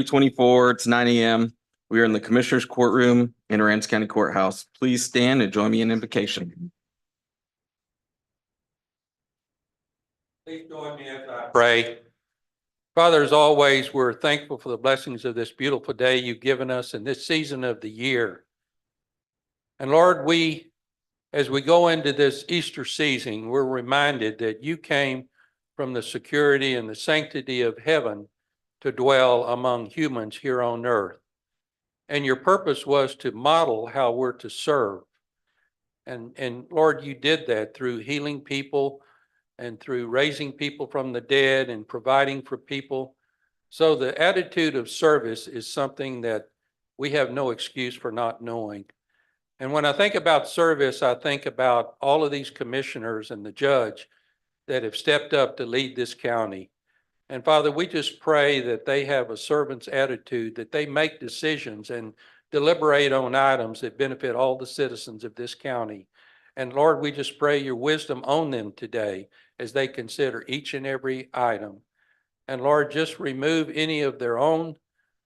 24, it's 9 a.m. We are in the Commissioner's Courtroom in Aransas County Courthouse. Please stand and join me in invocation. Please join me as I pray. Father, as always, we're thankful for the blessings of this beautiful day you've given us in this season of the year. And Lord, as we go into this Easter season, we're reminded that you came from the security and the sanctity of heaven to dwell among humans here on earth. And your purpose was to model how we're to serve. And Lord, you did that through healing people and through raising people from the dead and providing for people. So the attitude of service is something that we have no excuse for not knowing. And when I think about service, I think about all of these commissioners and the judge that have stepped up to lead this county. And Father, we just pray that they have a servant's attitude, that they make decisions and deliberate on items that benefit all the citizens of this county. And Lord, we just pray your wisdom on them today as they consider each and every item. And Lord, just remove any of their own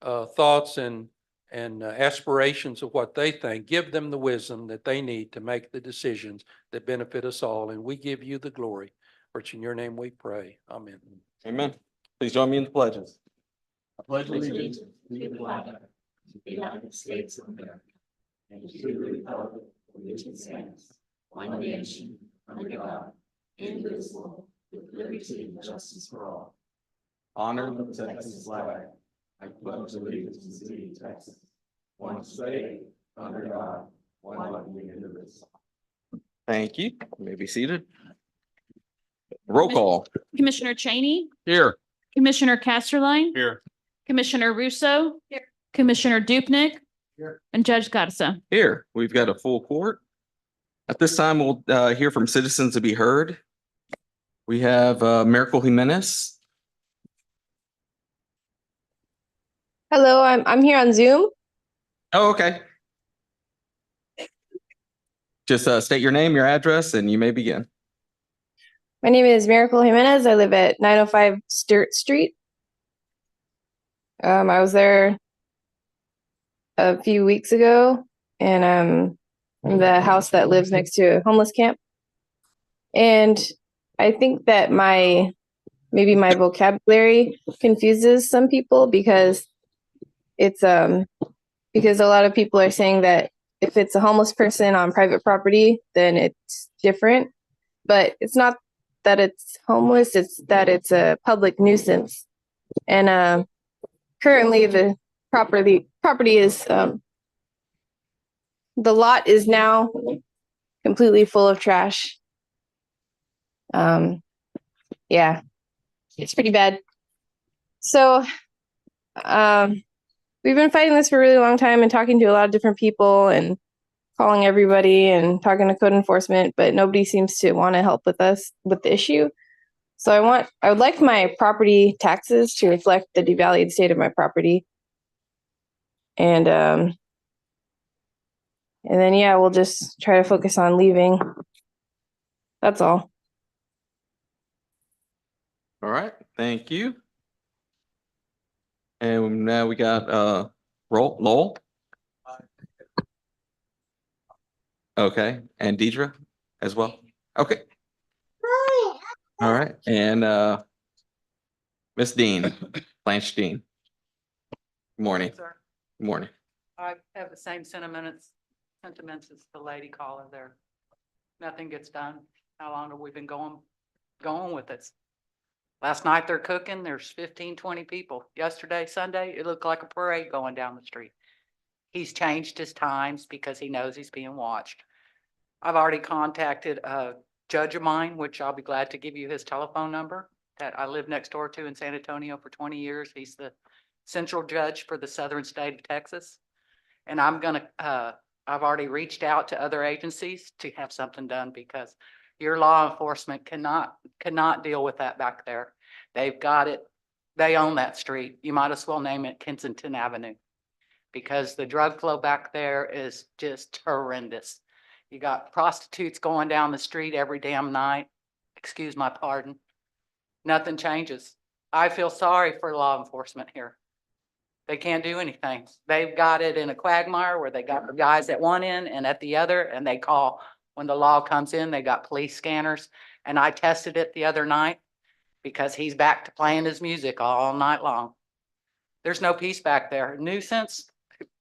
thoughts and aspirations of what they think. Give them the wisdom that they need to make the decisions that benefit us all. And we give you the glory. For it's in your name we pray. Amen. Amen. Please join me in the pledges. I pledge allegiance to the flag of the United States of America and to the republic for which it stands, one nation, under God, indivisible, with liberty and justice for all. Honor the Texas flag. I pledge allegiance to the city of Texas, one state, under God, one indivisible. Thank you. You may be seated. Roll call. Commissioner Cheney, Here. Commissioner Casterline. Here. Commissioner Russo. Here. Commissioner Dupnick. Here. And Judge Garza. Here. We've got a full court. At this time, we'll hear from citizens to be heard. We have Miracle Jimenez. Hello, I'm here on Zoom. Oh, okay. Just state your name, your address, and you may begin. My name is Miracle Jimenez. I live at 905 Sturt Street. I was there a few weeks ago, and I'm in the house that lives next to a homeless camp. And I think that maybe my vocabulary confuses some people because it's because a lot of people are saying that if it's a homeless person on private property, then it's different. But it's not that it's homeless, it's that it's a public nuisance. And currently the property is the lot is now completely full of trash. Yeah, it's pretty bad. So we've been fighting this for a really long time and talking to a lot of different people and calling everybody and talking to code enforcement, but nobody seems to want to help with us with the issue. So I would like my property taxes to reflect the devalued state of my property. And then, yeah, we'll just try to focus on leaving. That's all. All right. Thank you. And now we got Lowell. Okay. And Deidre as well. Okay. All right. And Miss Dean, Blanche Dean. Good morning. Sir, Good morning. I have the same sentiments as the lady caller there. Nothing gets done. How long have we been going with this? Last night they're cooking, there's 15, 20 people. Yesterday, Sunday, it looked like a parade going down the street. He's changed his times because he knows he's being watched. I've already contacted a judge of mine, which I'll be glad to give you his telephone number, that I live next door to in San Antonio for 20 years. He's the central judge for the southern state of Texas. And I've already reached out to other agencies to have something done because your law enforcement cannot deal with that back there. They've got it. They own that street. You might as well name it Kensington Avenue because the drug flow back there is just horrendous. You got prostitutes going down the street every damn night. Excuse my pardon. Nothing changes. I feel sorry for law enforcement here. They can't do anything. They've got it in a quagmire where they got the guys at one end and at the other, and they call, when the law comes in, they got police scanners. And I tested it the other night because he's back to playing his music all night long. There's no peace back there. Nuisance,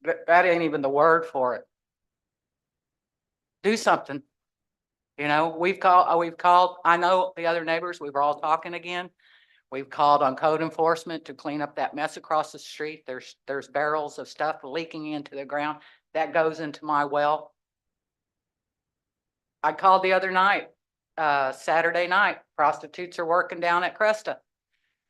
that ain't even the word for it. Do something. You know, we've called, I know the other neighbors, we were all talking again. We've called on code enforcement to clean up that mess across the street. There's barrels of stuff leaking into the ground that goes into my well. I called the other night, Saturday night, prostitutes are working down at Cresta.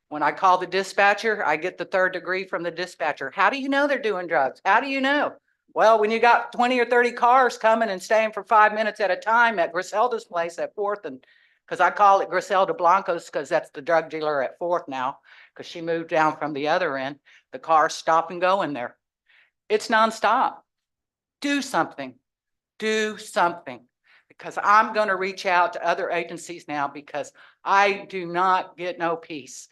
When I call the dispatcher, I get the 3rd degree from the dispatcher. How do you know they're doing drugs? How do you know? Well, when you got 20 or 30 cars coming and staying for 5 minutes at a time at Griselda's place at 4th and, because I call it Griselda Blancos because that's the drug dealer at 4th now, because she moved down from the other end. The cars stop and go in there. It's nonstop. Do something. Do something. Because I'm going to reach out to other agencies now because I do not get no peace.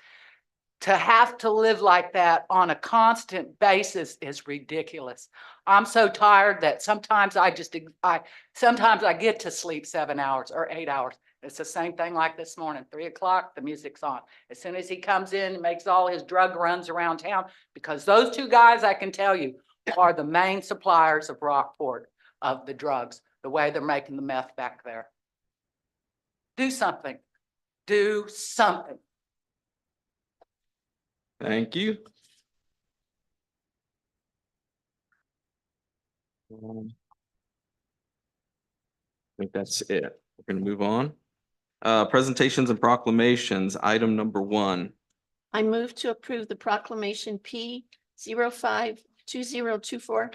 To have to live like that on a constant basis is ridiculous. I'm so tired that sometimes I get to sleep 7 hours or 8 hours. It's the same thing like this morning, 3 o'clock, the music's on. As soon as he comes in and makes all his drug runs around town, because those 2 guys, I can tell you, are the main suppliers of Rockport of the drugs, the way they're making the meth back there. Do something. Do something. Thank you. I think that's it. We're going to move on. Presentations and proclamations, item number 1. I move to approve the proclamation P 052024,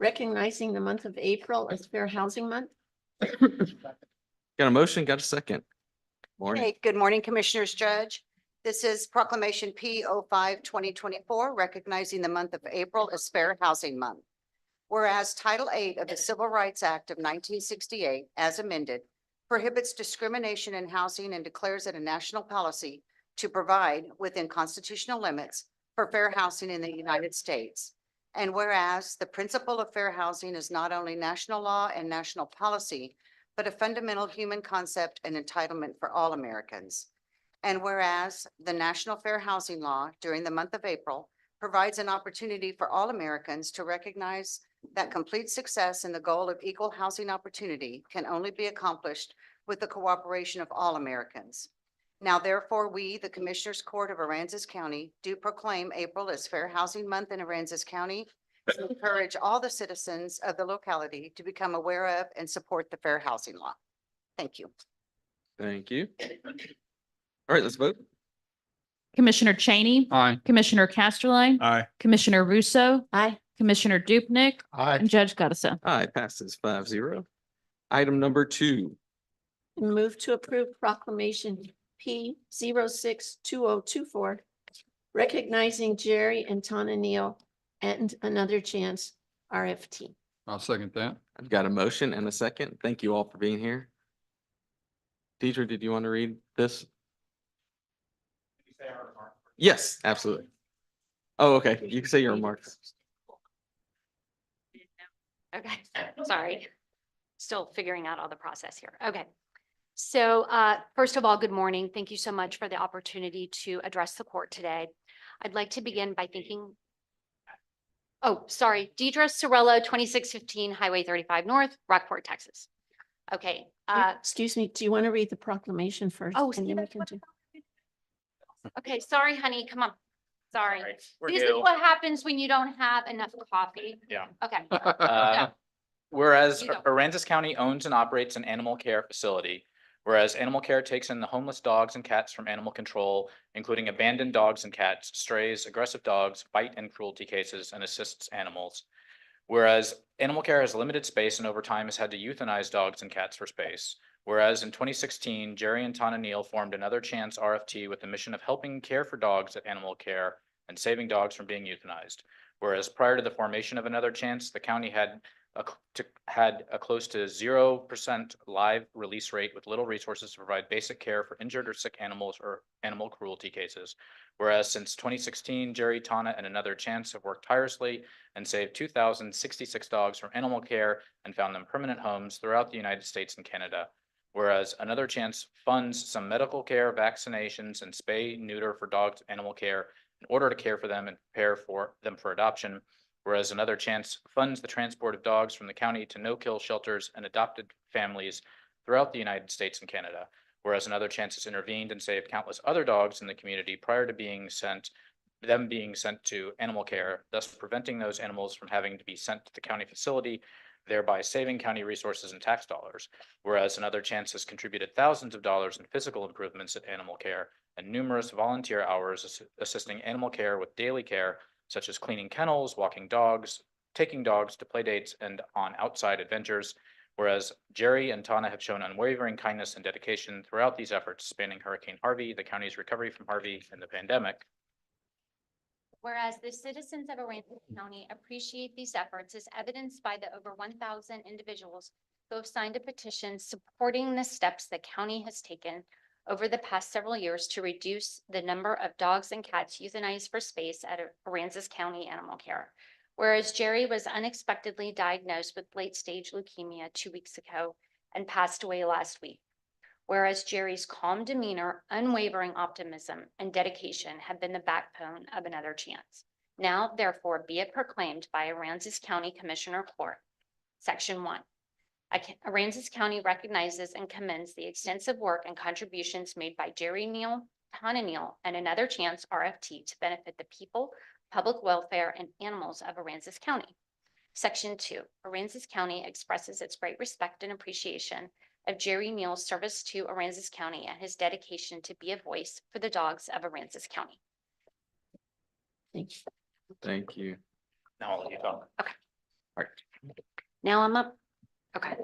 recognizing the month of April as Fair Housing Month. Got a motion? Got a second? Morning. Hey, good morning, Commissioners, Judge. This is Proclamation P 05-2024, recognizing the month of April as Fair Housing Month. Whereas Title 8 of the Civil Rights Act of 1968, as amended, prohibits discrimination in housing and declares it a national policy to provide within constitutional limits for fair housing in the United States. And whereas the principle of fair housing is not only national law and national policy, but a fundamental human concept and entitlement for all Americans. And whereas the National Fair Housing Law during the month of April provides an opportunity for all Americans to recognize that complete success in the goal of equal housing opportunity can only be accomplished with the cooperation of all Americans. Now, therefore, we, the Commissioners Court of Aransas County, do proclaim April as Fair Housing Month in Aransas County to encourage all the citizens of the locality to become aware of and support the fair housing law. Thank you. Thank you. All right, let's vote. Commissioner Cheney, Aye. Commissioner Casterly, Aye. Commissioner Russo, Aye. Commissioner Dupnick, Aye. and Judge Gutterson. Aye, passes 5-0. Item number 2. And move to approve proclamation P 062024, recognizing Jerry and Tana Neal and Another Chance RFT. I'll second that. I've got a motion and a second. Thank you all for being here. Deidre, did you want to read this? Yes, absolutely. Oh, okay. You can say your remarks. Okay, sorry. Still figuring out all the process here. Okay. So first of all, good morning. Thank you so much for the opportunity to address the court today. I'd like to begin by thanking, Deidre Sorello, 2615 Highway 35 North, Rockport, Texas. Okay. Excuse me, do you want to read the proclamation first? Oh, and then we can do- Okay, sorry, honey, come on. Sorry. This is what happens when you don't have enough coffee. Yeah. Okay. Whereas You go. Aransas County owns and operates an animal care facility, whereas animal care takes in the homeless dogs and cats from animal control, including abandoned dogs and cats, strays, aggressive dogs, bite and cruelty cases, and assists animals. Whereas animal care has limited space and over time has had to euthanize dogs and cats for space. Whereas in 2016, Jerry and Tana Neal formed Another Chance RFT with the mission of helping care for dogs at animal care and saving dogs from being euthanized. Whereas prior to the formation of Another Chance, the county had had a close to 0% live release rate with little resources to provide basic care for injured or sick animals or animal cruelty cases. Whereas since 2016, Jerry, Tana, and Another Chance have worked tirelessly and saved 2,066 dogs from animal care and found them permanent homes throughout the United States and Canada. Whereas Another Chance funds some medical care, vaccinations, and spay neuter for dogs, animal care in order to care for them and prepare for them for adoption. Whereas Another Chance funds the transport of dogs from the county to no-kill shelters and adopted families throughout the United States and Canada. Whereas Another Chance has intervened and saved countless other dogs in the community prior to being sent to animal care, thus preventing those animals from having to be sent to the county facility, thereby saving county resources and tax dollars. Whereas Another Chance has contributed thousands of dollars in physical improvements at animal care and numerous volunteer hours assisting animal care with daily care, such as cleaning kennels, walking dogs, taking dogs to play dates and on outside adventures. Whereas Jerry and Tana have shown unwavering kindness and dedication throughout these efforts spanning Hurricane Harvey, the county's recovery from Harvey, and the pandemic. Whereas the citizens of Aransas County appreciate these efforts as evidenced by the over 1,000 individuals who have signed a petition supporting the steps the county has taken over the past several years to reduce the number of dogs and cats euthanized for space at Aransas County Animal Care. Whereas Jerry was unexpectedly diagnosed with late-stage leukemia 2 weeks ago and passed away last week. Whereas Jerry's calm demeanor, unwavering optimism, and dedication have been the backbone of Another Chance. Now, therefore, be it proclaimed by Aransas County Commissioner Court. Section 1. Aransas County recognizes and commends the extensive work and contributions made by Jerry Neal, Tana Neal, and Another Chance RFT to benefit the people, public welfare, and animals of Aransas County. Section 2. Aransas County expresses its great respect and appreciation of Jerry Neal's service to Aransas County and his dedication to be a voice for the dogs of Aransas County. Thank you. Now I'll let you talk. Now I'm up. Okay.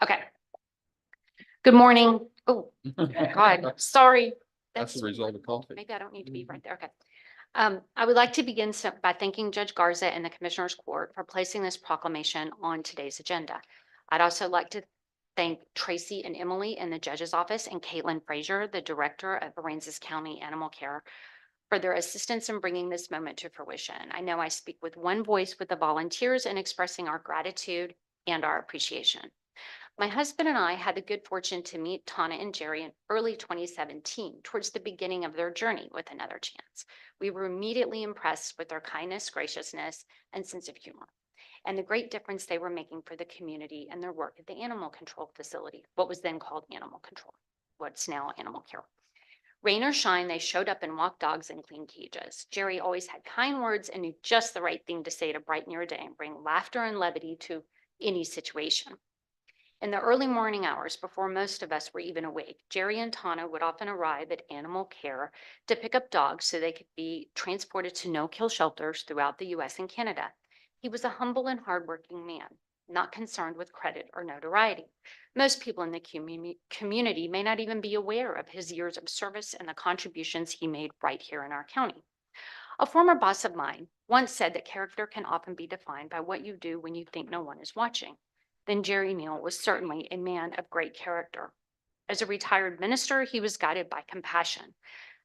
Okay. Good morning. Oh, God, sorry. That's the result of coffee. Maybe I don't need to be right there. Okay. I would like to begin by thanking Judge Garza and the Commissioners Court for placing this proclamation on today's agenda. I'd also like to thank Tracy and Emily in the judge's office and Caitlin Frazier, the director of Aransas County Animal Care, for their assistance in bringing this moment to fruition. I know I speak with one voice with the volunteers in expressing our gratitude and our appreciation. My husband and I had the good fortune to meet Tana and Jerry in early 2017, towards the beginning of their journey with Another Chance. We were immediately impressed with their kindness, graciousness, and sense of humor, and the great difference they were making for the community and their work at the animal control facility, what was then called animal control, what's now animal care. Rain or shine, they showed up and walked dogs in clean cages. Jerry always had kind words and knew just the right thing to say to brighten your day and bring laughter and levity to any situation. In the early morning hours, before most of us were even awake, Jerry and Tana would often arrive at Animal Care to pick up dogs so they could be transported to no-kill shelters throughout the U.S. and Canada. He was a humble and hardworking man, not concerned with credit or notoriety. Most people in the community may not even be aware of his years of service and the contributions he made right here in our county. A former boss of mine once said that character can often be defined by what you do when you think no one is watching. Then Jerry Neal was certainly a man of great character. As a retired minister, he was guided by compassion,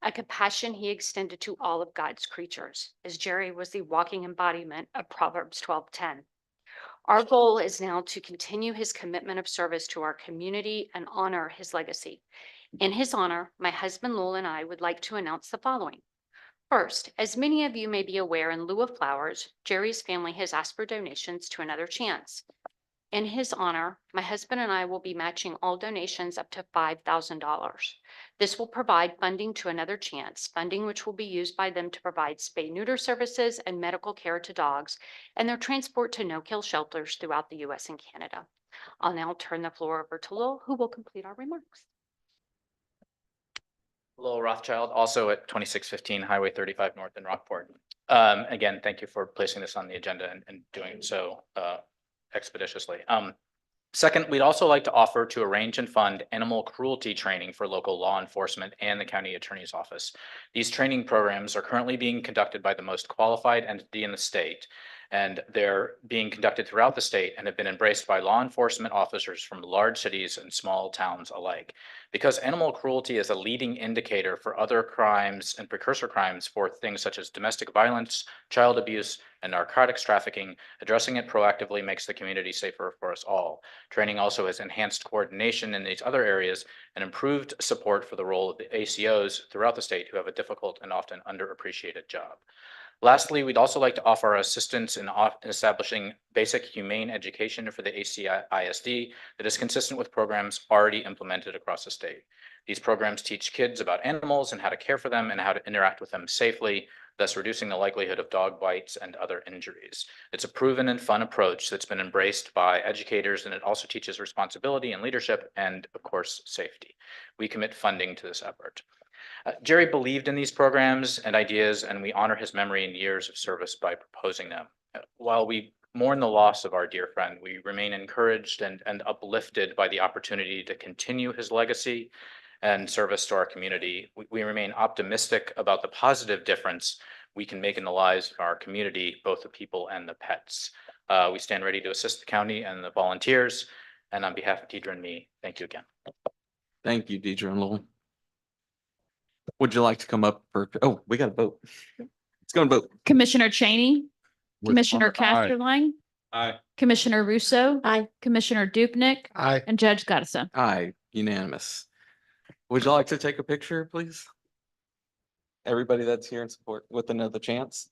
a compassion he extended to all of God's creatures, as Jerry was the walking embodiment of Proverbs 12:10. Our goal is now to continue his commitment of service to our community and honor his legacy. In his honor, my husband Lowell and I would like to announce the following. First, as many of you may be aware, in lieu of flowers, Jerry's family has asked for donations to Another Chance. In his honor, my husband and I will be matching all donations up to $5,000. This will provide funding to Another Chance, funding which will be used by them to provide spay-neuter services and medical care to dogs and their transport to no-kill shelters throughout the U.S. and Canada. I'll now turn the floor over to Lowell, who will complete our remarks. Lowell Rothschild, also at 2615 Highway 35 North in Rockport. Again, thank you for placing this on the agenda and doing so expeditiously. Second, we'd also like to offer to arrange and fund animal cruelty training for local law enforcement and the county attorney's office. These training programs are currently being conducted by the most qualified entity in the state, and they're being conducted throughout the state and have been embraced by law enforcement officers from large cities and small towns alike. Because animal cruelty is a leading indicator for other crimes and precursor crimes for things such as domestic violence, child abuse, and narcotics trafficking, addressing it proactively makes the community safer for us all. Training also has enhanced coordination in these other areas and improved support for the role of the ACOs throughout the state who have a difficult and often underappreciated job. Lastly, we'd also like to offer our assistance in establishing basic humane education for the ACISD that is consistent with programs already implemented across the state. These programs teach kids about animals and how to care for them and how to interact with them safely, thus reducing the likelihood of dog bites and other injuries. It's a proven and fun approach that's been embraced by educators, and it also teaches responsibility and leadership and, of course, safety. We commit funding to this effort. Jerry believed in these programs and ideas, and we honor his memory and years of service by proposing them. While we mourn the loss of our dear friend, we remain encouraged and uplifted by the opportunity to continue his legacy and service to our community. We remain optimistic about the positive difference we can make in the lives of our community, both the people and the pets. We stand ready to assist the county and the volunteers. And on behalf of Deidre and me, thank you again. Thank you, Deidre and Lowell. Would you like to come up for, oh, we got a vote. Let's go and vote. Commissioner Cheney, Commissioner Aye. Casterline, Aye. Commissioner Russo, Aye. Commissioner Dupnick, Aye. and Judge Gotcha. Aye, unanimous. Would you like to take a picture, please? Everybody that's here in support with another chance.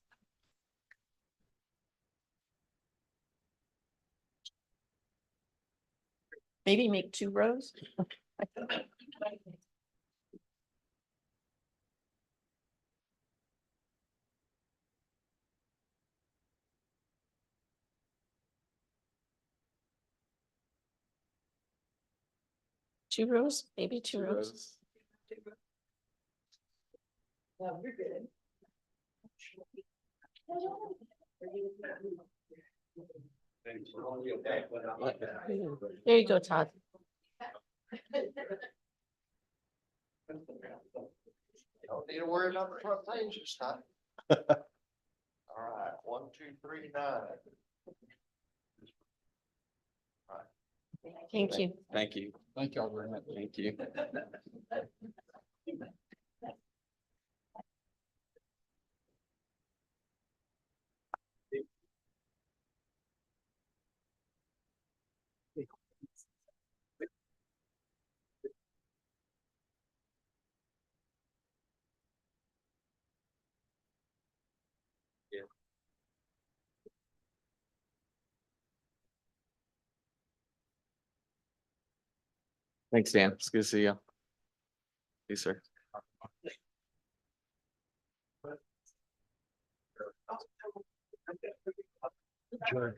Maybe make 2 rows. Two rows, maybe 2 rows. There you go, Todd. Don't need to worry about the front page this time. All right, 1, 2, 3, 9. Thank you. Thank you. Thank y'all very much. Thank you. Thanks, Dan. It's good to see you. You, sir. Judge.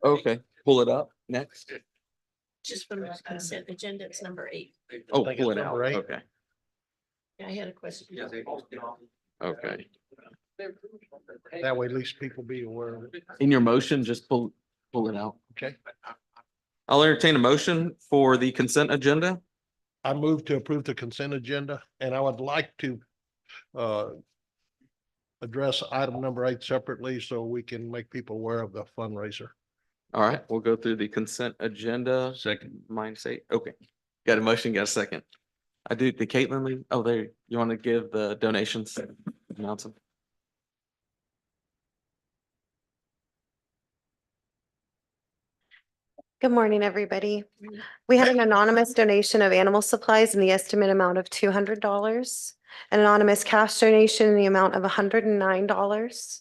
Okay, pull it up next. Just from the consent agenda, it's number 8. Oh, think pull it's it out. number 8. Okay, I had a question. okay. That way at least people be aware of it. In your motion, just pull it out. Okay. I'll entertain a motion for the consent agenda. I move to approve the consent agenda, and I would like to address item number 8 separately so we can make people aware of the fundraiser. All right, we'll go through the consent agenda. Second. -8. Okay, got a motion, got a second. I do, the Caitlin leave? Oh, there, you want to give the donations? Announce them. Good morning, everybody. We had an anonymous donation of animal supplies in the estimate amount of $200, an anonymous cash donation in the amount of $109,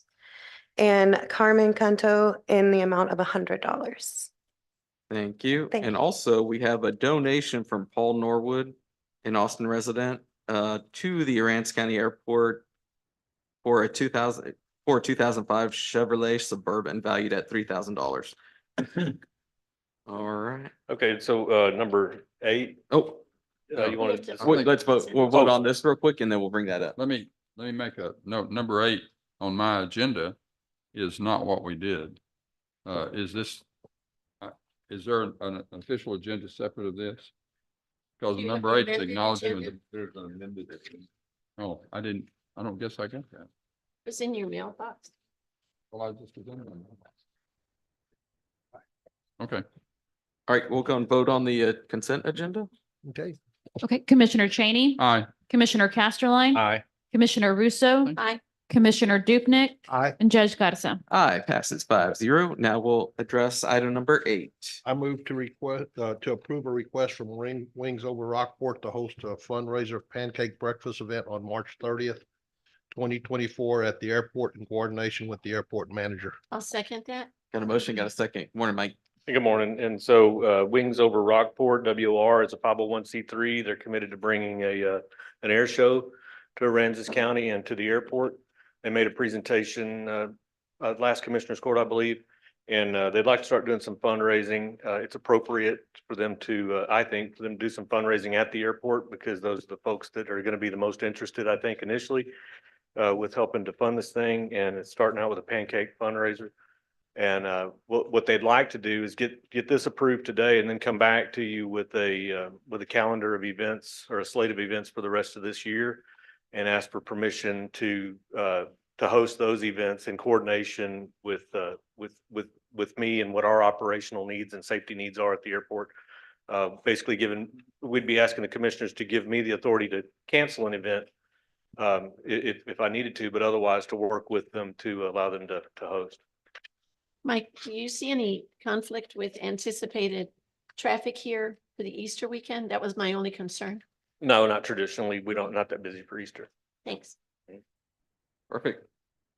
and Carmen Canto in the amount of $100. Thank you. Thank And you. also, we have a donation from Paul Norwood, an Austin resident, to the Aransas County Airport for a 2005 Chevrolet Suburban valued at $3,000. All right. Okay, so number 8, Oh, you want to? let's vote. We'll vote on this real quick and then we'll bring that up. Let me make a note. Number 8 on my agenda is not what we did. Is this, is there an official agenda separate of this? Because You have number 8 is amended acknowledging agenda? that there's an amended. Oh, I don't guess I got that. It's in your mailbox. Well, I just was in there. Okay. All right, we'll go and vote on the consent agenda. Okay. Okay, Commissioner Cheney, Aye. Commissioner Casterline, Aye. Commissioner Russo, Aye. Commissioner Dupnick, Aye. and Judge Garza. Aye, passes 5-0. Now we'll address item number 8. I move to request, to approve a request from Wings Over Rockport to host a fundraiser pancake breakfast event on March 30th, 2024 at the airport in coordination with the airport manager. I'll second that. Got a motion, got a second. Good morning, Mike. Good morning. And so Wings Over Rockport, WOR, is a 501c3. They're committed to bringing an air show to Aransas County and to the airport. They made a presentation last Commissioner's Court, I believe, and they'd like to start doing some fundraising. It's appropriate for them to, I think, for them to do some fundraising at the airport because those are the folks that are going to be the most interested, I think, initially with helping to fund this thing. And it's starting out with a pancake fundraiser. And what they'd like to do is get this approved today and then come back to you with a calendar of events or a slate of events for the rest of this year and ask for permission to host those events in coordination with me and what our operational needs and safety needs are at the airport. Basically we'd be asking the commissioners to give me the authority to cancel an event if I needed to, but otherwise to work with them to allow them to host. Mike, do you see any conflict with anticipated traffic here for the Easter weekend? That was my only concern. No, not traditionally. Not that busy for Easter. Thanks. Perfect.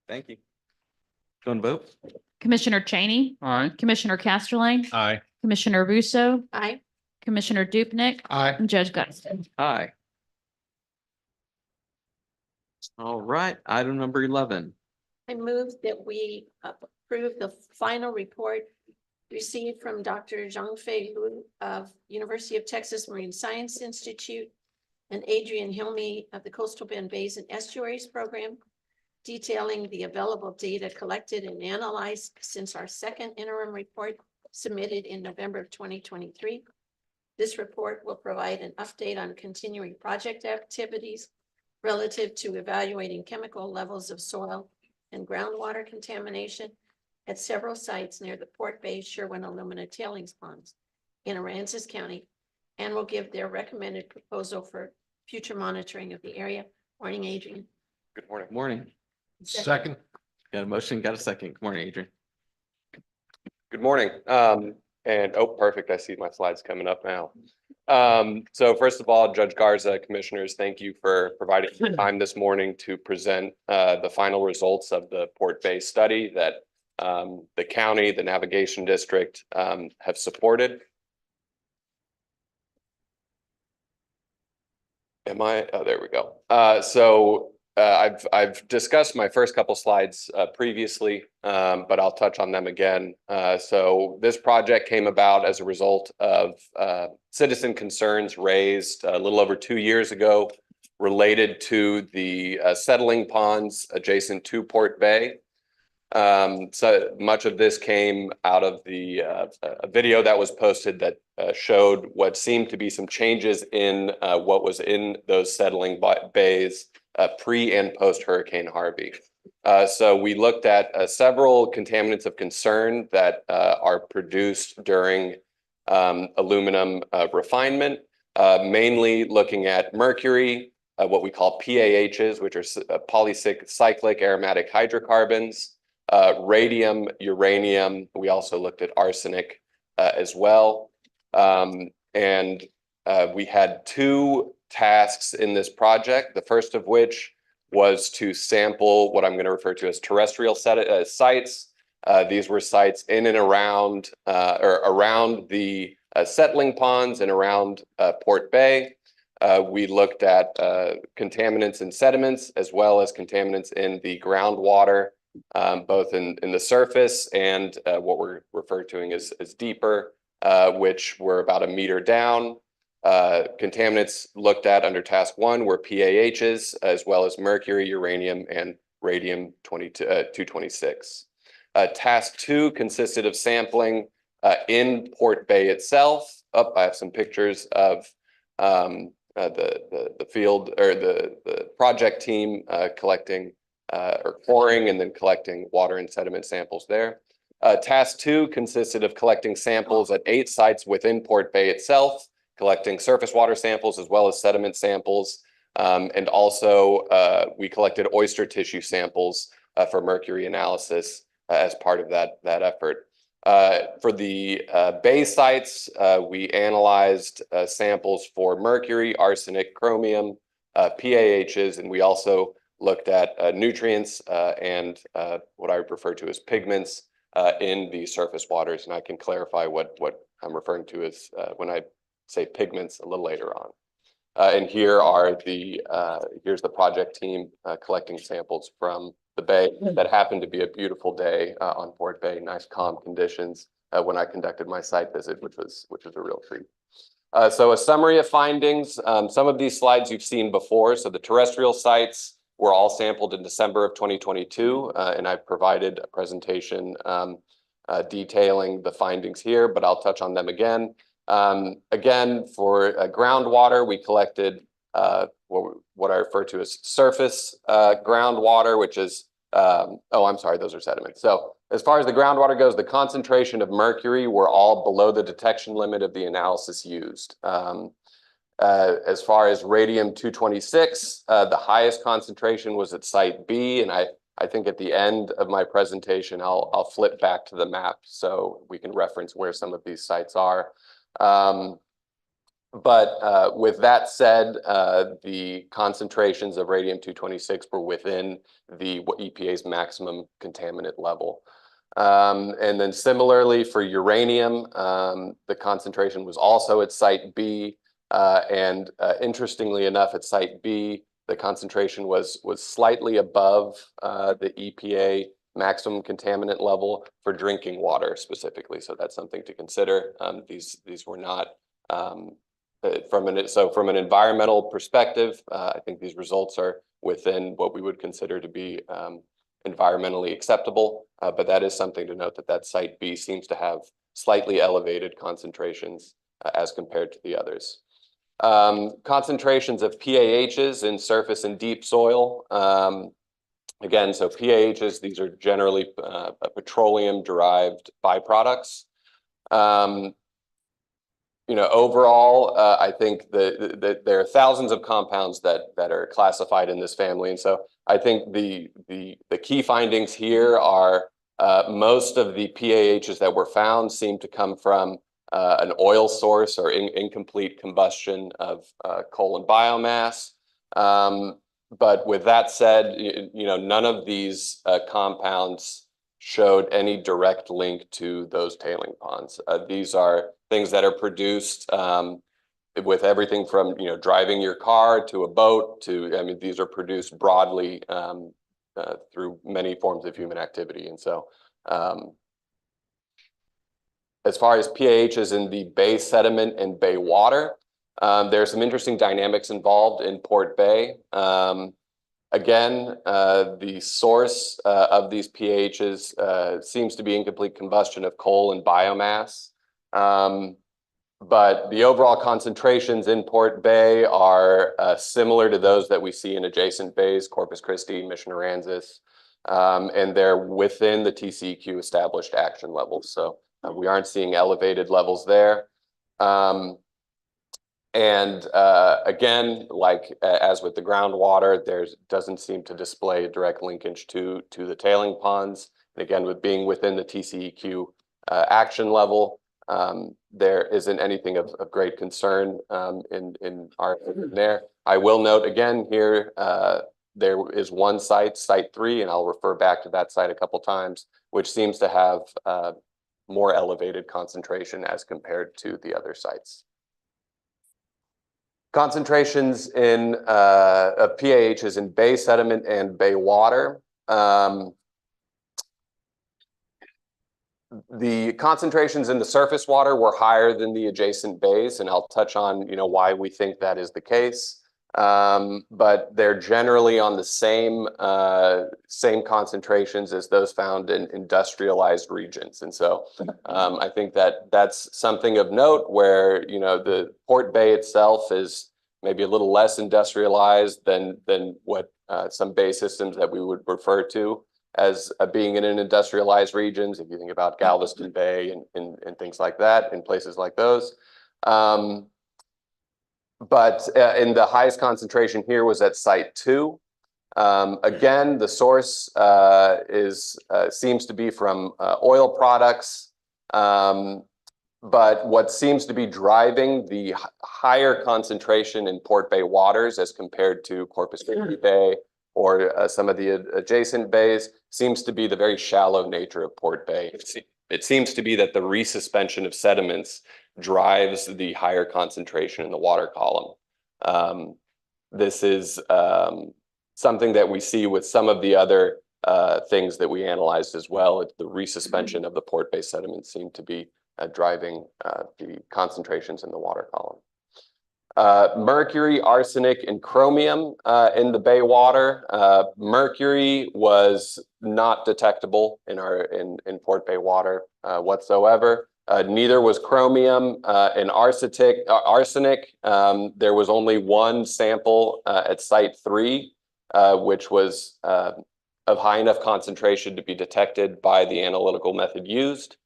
Thank you. Go and vote. Commissioner Cheney, Aye. Commissioner Casterline, Aye. Commissioner Russo, Aye. Commissioner Dupnick, Aye. and Judge Garza. Aye. All right, item number 11. I move that we approve the final report received from Dr. Zhangfei Hu of University of Texas Marine Science Institute and Adrian Hilme of the Coastal Bend Basin Estuaries Program, detailing the available data collected and analyzed since our second interim report submitted in November of 2023. This report will provide an update on continuing project activities relative to evaluating chemical levels of soil and groundwater contamination at several sites near the Port Bay Sherwin Alumina Tailings Ponds in Aransas County, and will give their recommended proposal for future monitoring of the area. Morning, Adrian. Good morning. Morning. Second. Got a motion, got a second. Good morning, Adrian. Good morning. And oh, perfect. I see my slides coming up now. So first of all, Judge Garza, commissioners, thank you for providing the time this morning to present the final results of the Port Bay study that the county, the navigation district have supported. Oh, there we go. I've discussed my first couple slides previously, but I'll touch on them again. So this project came about as a result of citizen concerns raised a little over 2 years ago related to the settling ponds adjacent to Port Bay. So much of this came out of the a video that was posted that showed what seemed to be some changes in what was in those settling bays pre and post Hurricane Harvey. So we looked at several contaminants of concern that are produced during aluminum refinement, mainly looking at mercury, what we call PAHs, which are polycyclic aromatic hydrocarbons, radium, uranium. We also looked at arsenic as well. We had 2 tasks in this project, the first of which was to sample what I'm going to refer to as terrestrial sites. These were sites in and around or around the settling ponds and around Port Bay. We looked at contaminants and sediments as well as contaminants in the groundwater, both in the surface and what we're referred to as deeper, which were about 1 meter down. Contaminants looked at under task 1 were PAHs, as well as mercury, uranium, and radium 226. Task 2 consisted of sampling in Port Bay itself. I have some pictures of the field or the project team collecting or pouring and then collecting water and sediment samples there. Task 2 consisted of collecting samples at 8 sites within Port Bay itself, collecting surface water samples as well as sediment samples. And also we collected oyster tissue samples for mercury analysis as part of that effort. For the Bay sites, we analyzed samples for mercury, arsenic, chromium, PAHs, and we also looked at nutrients and what I would refer to as pigments in the surface waters. And I can clarify what I'm referring to as when I say pigments a little later on. And here are here's the project team collecting samples from the Bay. That happened to be a beautiful day on Port Bay, nice calm conditions when I conducted my site visit, which was a real treat. So a summary of findings. Some of these slides you've seen before. So the terrestrial sites were all sampled in December of 2022, and I've provided a presentation detailing the findings here, but I'll touch on them again. Again, for groundwater, we collected what I refer to as surface groundwater, which is, I'm sorry, those are sediments. So as far as the groundwater goes, the concentration of mercury were all below the detection limit of the analysis used. As far as radium 226, the highest concentration was at site B, and I think at the end of my presentation, I'll flip back to the map so we can reference where some of these sites are. But with that said, the concentrations of radium 226 were within the EPA's maximum contaminant level. And then similarly for uranium, the concentration was also at site B. And interestingly enough, at site B, the concentration was slightly above the EPA maximum contaminant level for drinking water specifically. So that's something to consider. These were not from an environmental perspective. I think these results are within what we would consider to be environmentally acceptable. But that is something to note that site B seems to have slightly elevated concentrations as compared to the others. Concentrations of PAHs in surface and deep soil. Again, so PAHs, these are generally petroleum-derived byproducts. Overall, I think that there are thousands of compounds that are classified in this family. And so I think the key findings here are most of the PAHs that were found seem to come from an oil source or incomplete combustion of coal and biomass. But with that said, none of these compounds showed any direct link to those tailing ponds. These are things that are produced with everything from driving your car to a boat to, these are produced broadly through many forms of human activity. And so as far as PAHs in the Bay sediment and Bay water, there are some interesting dynamics involved in Port Bay. Again, the source of these PAHs seems to be incomplete combustion of coal and biomass. But the overall concentrations in Port Bay are similar to those that we see in adjacent bays, Corpus Christi, Mission Aransas, and they're within the TCEQ established action levels. So we aren't seeing elevated levels there. And again, like as with the groundwater, there doesn't seem to display a direct linkage to the tailing ponds. And again, with being within the TCEQ action level, there isn't anything of great concern in our opinion there. I will note again here, there is one site, Site 3, and I'll refer back to that site a couple times, which seems to have more elevated concentration as compared to the other sites. Concentrations in PAHs in Bay sediment and Bay water. The concentrations in the surface water were higher than the adjacent bays, and I'll touch on why we think that is the case. but they're generally on the same concentrations as those found in industrialized regions. And so I think that that's something of note where, you know, the Port Bay itself is maybe a little less industrialized than what some bay systems that we would refer to as being in an industrialized regions. If you think about Galveston Bay and things like that, in places like those. But in the highest concentration here was at site 2. Again, the source seems to be from oil products. But what seems to be driving the higher concentration in Port Bay waters as compared to Corpus Christi Bay or some of the adjacent bays seems to be the very shallow nature of Port Bay. It seems to be that the resuspension of sediments drives the higher concentration in the water column. This is something that we see with some of the other things that we analyzed as well. The resuspension of the Port Bay sediments seem to be driving the concentrations in the water column. Mercury, arsenic, and chromium in the bay water. Mercury was not detectable in Port Bay water whatsoever. Neither was chromium and arsenic. There was only one sample at site 3, which was of high enough concentration to be detected by the analytical method used.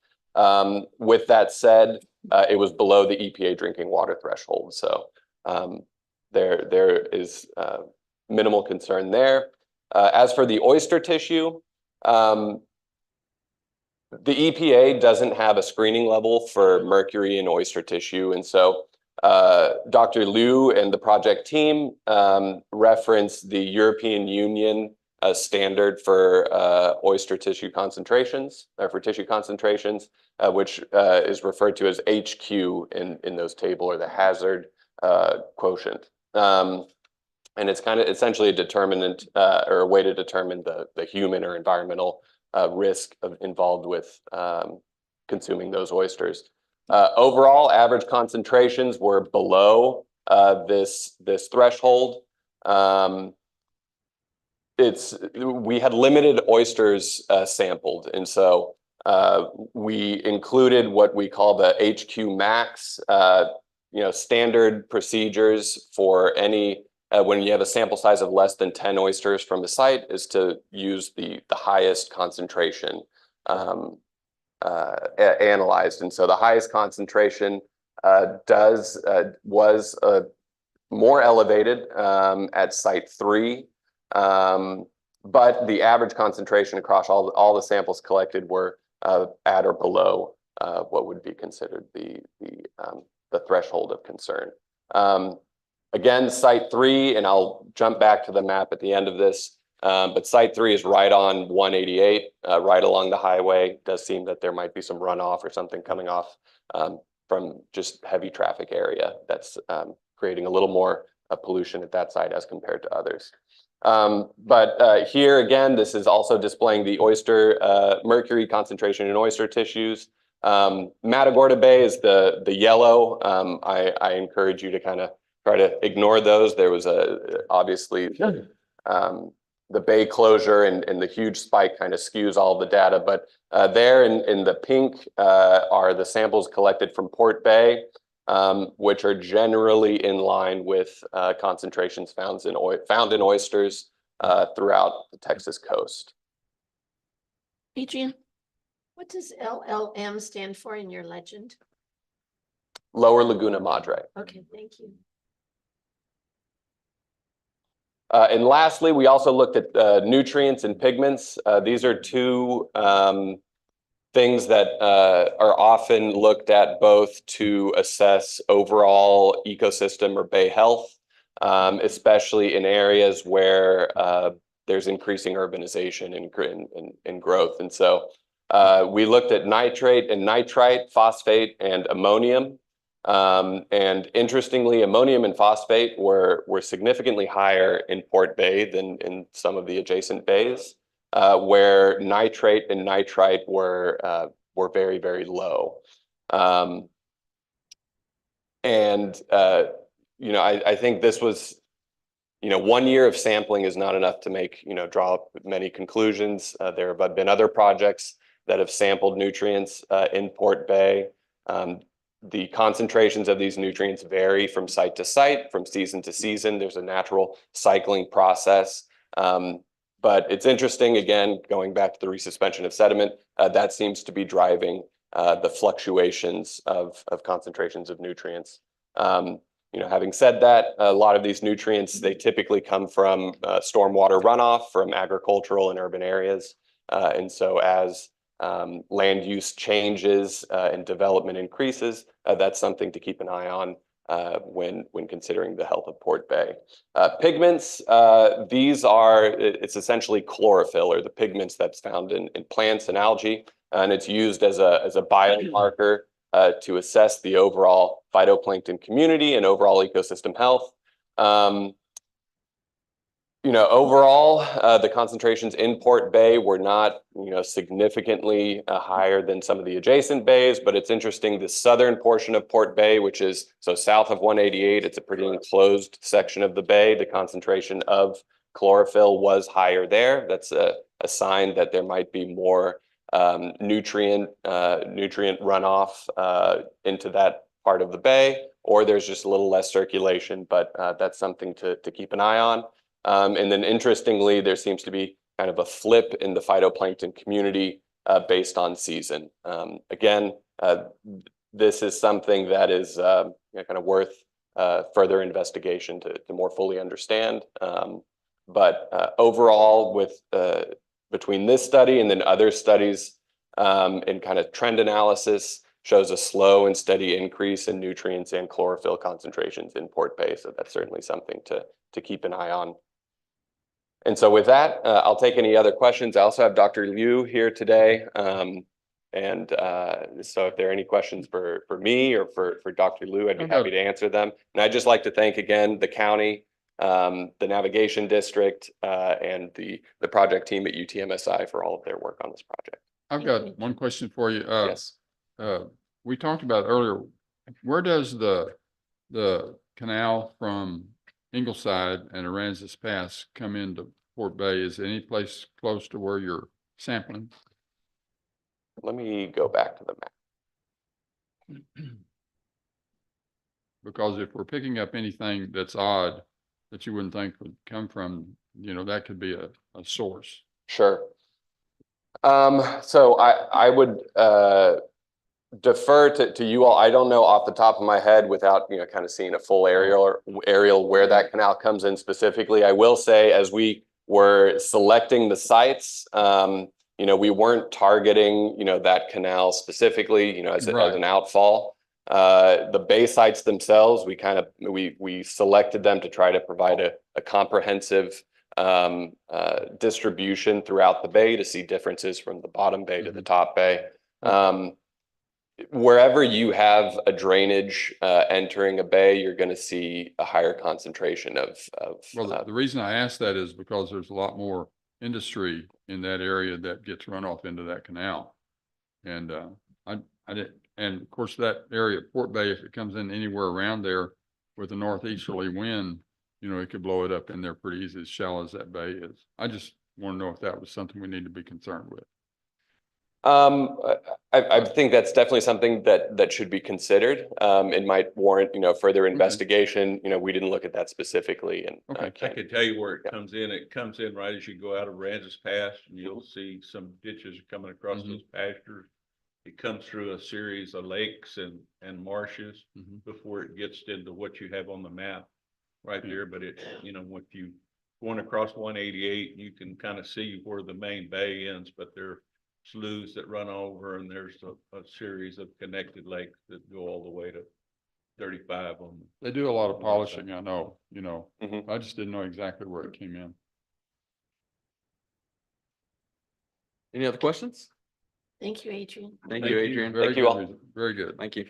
With that said, it was below the EPA drinking water threshold. So there is minimal concern there. As for the oyster tissue, the EPA doesn't have a screening level for mercury in oyster tissue. And so Dr. Liu and the project team referenced the European Union standard for oyster tissue concentrations, or for tissue concentrations, which is referred to as HQ in those table, or the hazard quotient. And it's kind of essentially a determinant or a way to determine the human or environmental risk involved with consuming those oysters. Overall, average concentrations were below this threshold. We had limited oysters sampled, and so we included what we call the HQ max, standard procedures for any when you have a sample size of less than 10 oysters from a site is to use the highest concentration analyzed. And so the highest concentration was more elevated at site 3. But the average concentration across all the samples collected were at or below what would be considered the threshold of concern. Again, site 3, and I'll jump back to the map at the end of this, but site 3 is right on 188, right along the highway. It does seem that there might be some runoff or something coming off from just heavy traffic area that's creating a little more pollution at that site as compared to others. But here again, this is also displaying the mercury concentration in oyster tissues. Matagorda Bay is the yellow. I encourage you to kind of try to ignore those. There was obviously the bay closure and the huge spike kind of skews all the data. But there in the pink are the samples collected from Port Bay, which are generally in line with concentrations found in oysters throughout the Texas coast. Adrian, what does LLM stand for in your legend? Lower Laguna Madre. Okay, thank you. And lastly, we also looked at nutrients and pigments. These are two things that are often looked at both to assess overall ecosystem or bay health, especially in areas where there's increasing urbanization and growth. And so we looked at nitrate and nitrite, phosphate and ammonium. And interestingly, ammonium and phosphate were significantly higher in Port Bay than in some of the adjacent bays, where nitrate and nitrite were very, very low. I think this was 1 year of sampling is not enough to make, draw up many conclusions. There have been other projects that have sampled nutrients in Port Bay. The concentrations of these nutrients vary from site to site, from season to season. There's a natural cycling process. But it's interesting, again, going back to the resuspension of sediment, that seems to be driving the fluctuations of concentrations of nutrients. Having said that, a lot of these nutrients, they typically come from stormwater runoff from agricultural and urban areas. And so as land use changes and development increases, that's something to keep an eye on when considering the health of Port Bay. Pigments, it's essentially chlorophyll, or the pigments that's found in plants and algae, and it's used as a biomarker to assess the overall phytoplankton community and overall ecosystem health. Overall, the concentrations in Port Bay were not, significantly higher than some of the adjacent bays, but it's interesting, the southern portion of Port Bay, which is so south of 188, it's a pretty enclosed section of the bay. The concentration of chlorophyll was higher there. That's a sign that there might be more nutrient runoff into that part of the bay, or there's just a little less circulation, but that's something to keep an eye on. And then interestingly, there seems to be kind of a flip in the phytoplankton community based on season. Again, this is something that is kind of worth further investigation to more fully understand. But overall, with between this study and then other studies and kind of trend analysis, shows a slow and steady increase in nutrients and chlorophyll concentrations in Port Bay. So that's certainly something to keep an eye on. And so with that, I'll take any other questions. I also have Dr. Liu here today. So if there are any questions for me or for Dr. Liu, I'd be happy to answer them. And I'd just like to thank again the county, the navigation district, and the project team at UTMSI for all of their work on this project. I've got one question for you. Yes. We talked about earlier, where does the canal from Ingleside and Aransas Pass come into Port Bay? Is there any place close to where you're sampling? Let me go back to the map. Because if we're picking up anything that's odd that you wouldn't think would come from, that could be a source. Sure. So I would defer to you all. I don't know off the top of my head without kind of seeing a full aerial where that canal comes in specifically. I will say, as we were selecting the sites, we weren't targeting that canal specifically as an outfall. The bay sites themselves, we selected them to try to provide a comprehensive distribution throughout the bay to see differences from the bottom bay to the top bay. Wherever you have a drainage entering a bay, you're going to see a higher concentration of. Well, the reason I ask that is because there's a lot more industry in that area that gets runoff into that canal. And I did, and of course that area, Port Bay, if it comes in anywhere around there with a northeasterly wind, it could blow it up in there pretty easy, as shallow as that bay is. I just want to know if that was something we need to be concerned with. I think that's definitely something that should be considered. It might warrant, further investigation. We didn't look at that specifically. And I can tell you where it comes in. It comes in right as you go out of Aransas Pass, and you'll see some ditches coming across those pastures. It comes through a series of lakes and marshes before it gets into what you have on the map right there. But if you going across 188, you can kind of see where the main bay ends, but there are sloughs that run over, and there's a series of connected lakes that go all the way to 35 on. They do a lot of polishing, I know, I just didn't know exactly where it came in. Any other questions? Thank you, Adrian. Thank you, Adrian. Very Thank you good all. reason. Very good. Thank you.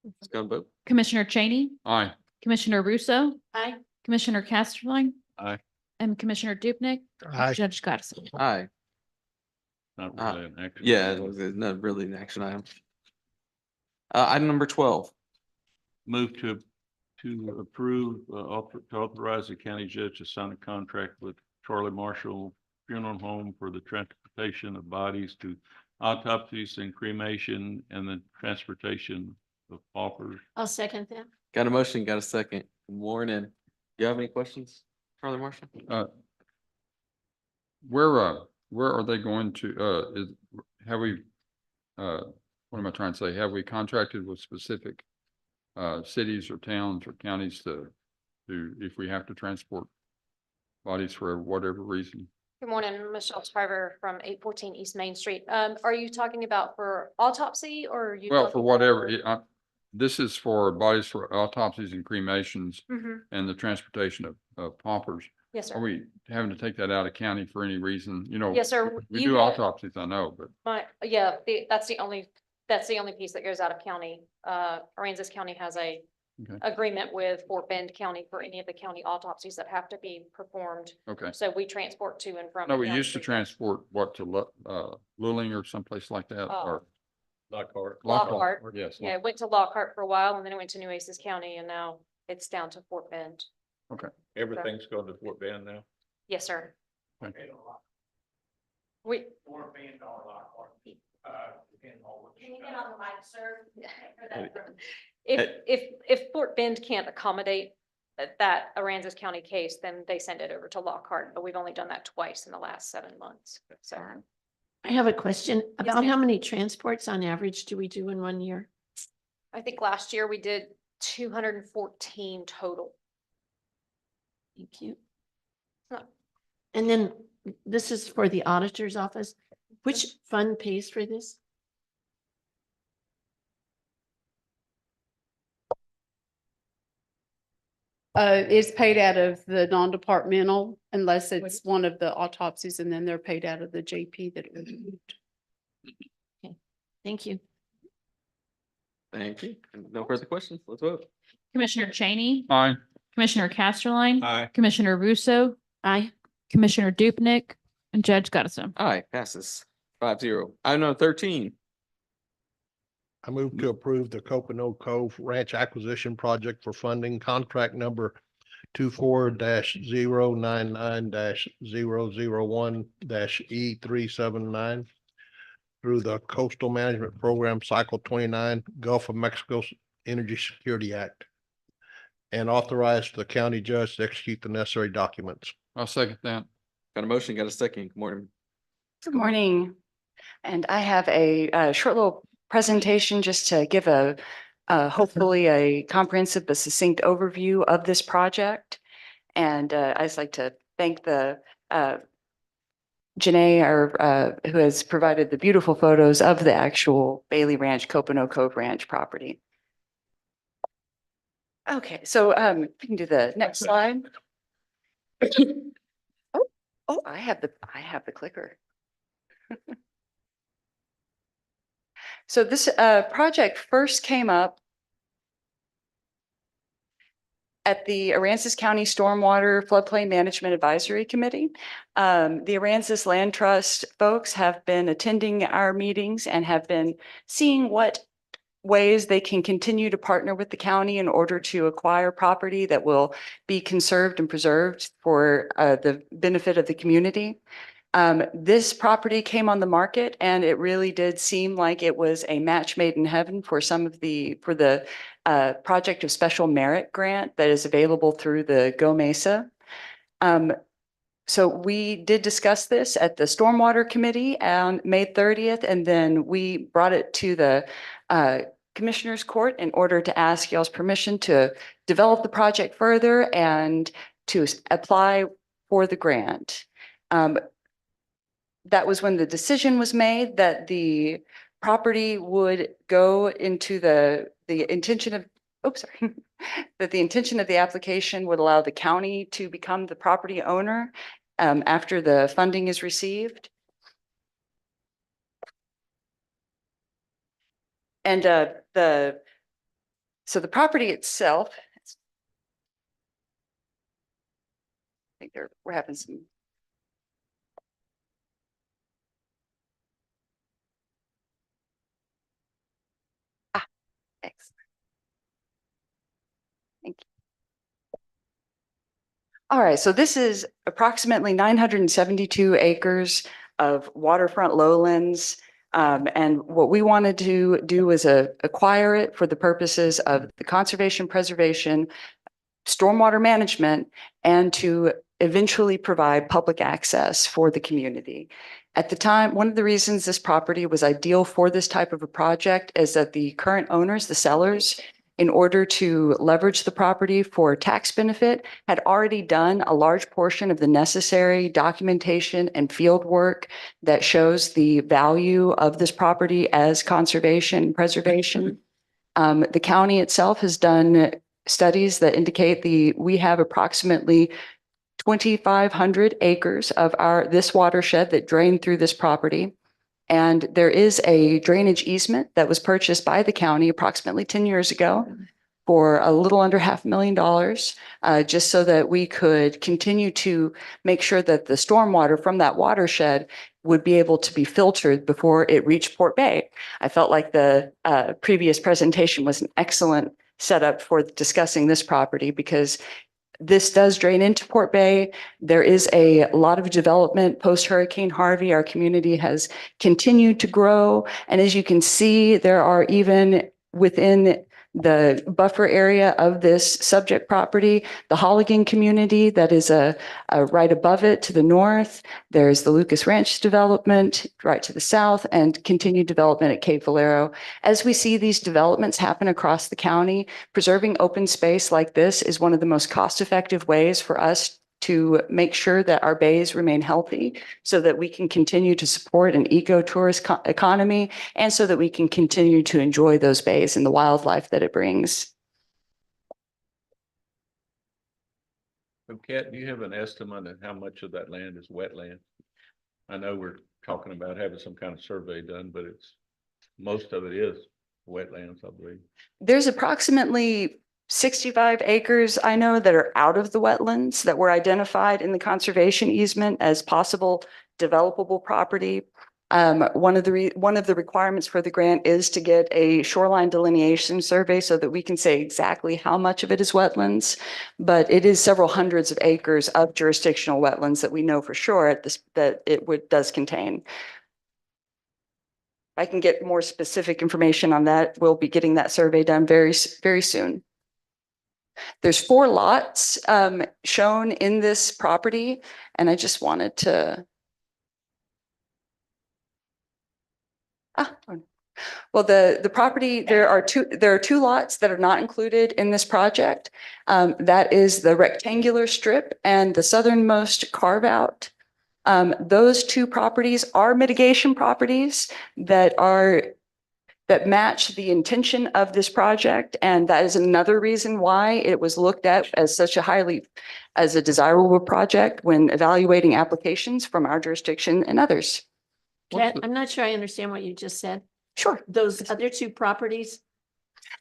Let's go and vote. Commissioner Cheney, Aye. Commissioner Russo, Aye. Commissioner Casterline. Aye. And Commissioner Dupnick. Aye. Judge Scotson. Aye. Not really an action. Yeah, it's not really an action item. Item number 12. Move to approve, to authorize the county judge to sign a contract with Charlie Marshall Funeral Home for the transportation of bodies to autopsies and cremation and the transportation of paupers. I'll second that. Got a motion, got a second. Good morning. You have any questions, Charlie Marshall? Where are they going to, have we, what am I trying to say? Have we contracted with specific cities or towns or counties to, if we have to transport bodies for whatever reason? Good morning, Michelle Tarver from 814 East Main Street. Are you talking about for autopsy or are you? Well, for talking whatever, about- this is for bodies for autopsies and cremations Mhm. and the transportation of paupers. Yes, Are sir. we having to take that out of county for any reason? You know? Yes, sir. We You do have- autopsies, I know, but Yeah, that's the only piece that goes out of county. Aransas County has a Okay. agreement with Fort Bend County for any of the county autopsies that have to be performed. okay. So we transport to and from. No, the we county used to for- transport what to Luling or someplace like that or Lockhart. Lockhart. Yes. Yeah, it went to Lockhart for a while and then it went to Nueces County and now it's down to Fort Bend. Everything's going to Fort Bend now. Yes, sir. Okay. We. Can you get on the mic, sir? If Fort Bend can't accommodate that Aransas County case, then they send it over to Lockhart, but we've only done that twice in the last 7 months. So I have a question about ma'am. how many transports on average do we do in 1 year? I think last year we did 214 total. Thank you. Huh. And then this is for the auditor's office. Which fund pays for this? It's paid out of the non-departmental unless it's one of the autopsies and then they're paid out of the JP that. Thank you. Thank you. No further questions. Let's vote. Commissioner Cheney, Aye. Commissioner Casterline. Aye. Commissioner Russo, Aye. Commissioner Dupnick, and Judge Gottesman. Aye, passes 5-0. Item number 13. I move to approve the Copano Cove Ranch Acquisition Project for funding contract number 24-099-001-E379 through the Coastal Management Program Cycle 29 Gulf of Mexico Energy Security Act and authorize the county judge to execute the necessary documents. I'll second that. Got a motion, got a second. Good morning. Good morning. And I have a short little presentation just to give hopefully a comprehensive but succinct overview of this project. And I'd just like to thank the Janae, who has provided the beautiful photos of the actual Bailey Ranch, Copano Cove Ranch property. Okay, so we can do the next slide. Oh, I have the clicker. So this project first came up at the Aransas County Stormwater Floodplain Management Advisory Committee. The Aransas Land Trust folks have been attending our meetings and have been seeing what ways they can continue to partner with the county in order to acquire property that will be conserved and preserved for the benefit of the community. This property came on the market and it really did seem like it was a match made in heaven for the project of special merit grant that is available through the Go Mesa. So we did discuss this at the Stormwater Committee on May 30th, and then we brought it to the Commissioners Court in order to ask y'all's permission to develop the project further and to apply for the grant. That was when the decision was made that the property would go into the intention of, that the intention of the application would allow the county to become the property owner after the funding is received. And so the property itself, I think we're having some. Excellent. Thank you. All right, so this is approximately 972 acres of waterfront lowlands. And what we wanted to do was acquire it for the purposes of the conservation, preservation, stormwater management, and to eventually provide public access for the community. At the time, one of the reasons this property was ideal for this type of a project is that the current owners, the sellers, in order to leverage the property for tax benefit, had already done a large portion of the necessary documentation and field work that shows the value of this property as conservation preservation. The county itself has done studies that indicate we have approximately 2,500 acres of this watershed that drain through this property. And there is a drainage easement that was purchased by the county approximately 10 years ago for a little under $500,000, just so that we could continue to make sure that the stormwater from that watershed would be able to be filtered before it reached Port Bay. I felt like the previous presentation was an excellent setup for discussing this property because this does drain into Port Bay. There is a lot of development post-Hurricane Harvey. Our community has continued to grow. And as you can see, there are even within the buffer area of this subject property, the Holligan community that is right above it to the north. There's the Lucas Ranch development right to the south and continued development at Cape Valero. As we see these developments happen across the county, preserving open space like this is one of the most cost-effective ways for us to make sure that our bays remain healthy so that we can continue to support an eco-tourist economy and so that we can continue to enjoy those bays and the wildlife that it brings. So Kat, do you have an estimate of how much of that land is wetland? I know we're talking about having some kind of survey done, but most of it is wetlands, I believe. There's approximately 65 acres, I know, that are out of the wetlands that were identified in the conservation easement as possible developable property. One of the requirements for the grant is to get a shoreline delineation survey so that we can say exactly how much of it is wetlands, but it is several hundreds of acres of jurisdictional wetlands that we know for sure that it does contain. I can get more specific information on that. We'll be getting that survey done very, very soon. There's 4 lots shown in this property, and I just wanted to. Well, the property, there are two lots that are not included in this project. That is the rectangular strip and the southernmost carve out. Those 2 properties are mitigation properties that match the intention of this project. And that is another reason why it was looked at as as a desirable project when evaluating applications from our jurisdiction and others. Kat, I'm not sure I understand what you just said. Sure. Those other 2 properties?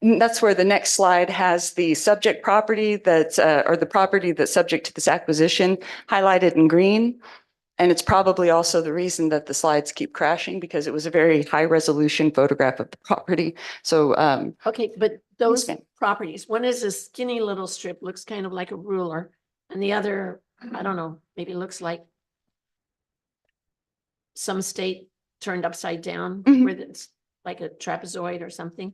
That's where the next slide has the subject property or the property that's subject to this acquisition highlighted in green. And it's probably also the reason that the slides keep crashing because it was a very high resolution photograph of the property. So, okay, but those properties, one is a skinny little strip, looks kind of like a ruler, and the other, I don't know, maybe looks like some state turned upside down, where it's like a trapezoid or something.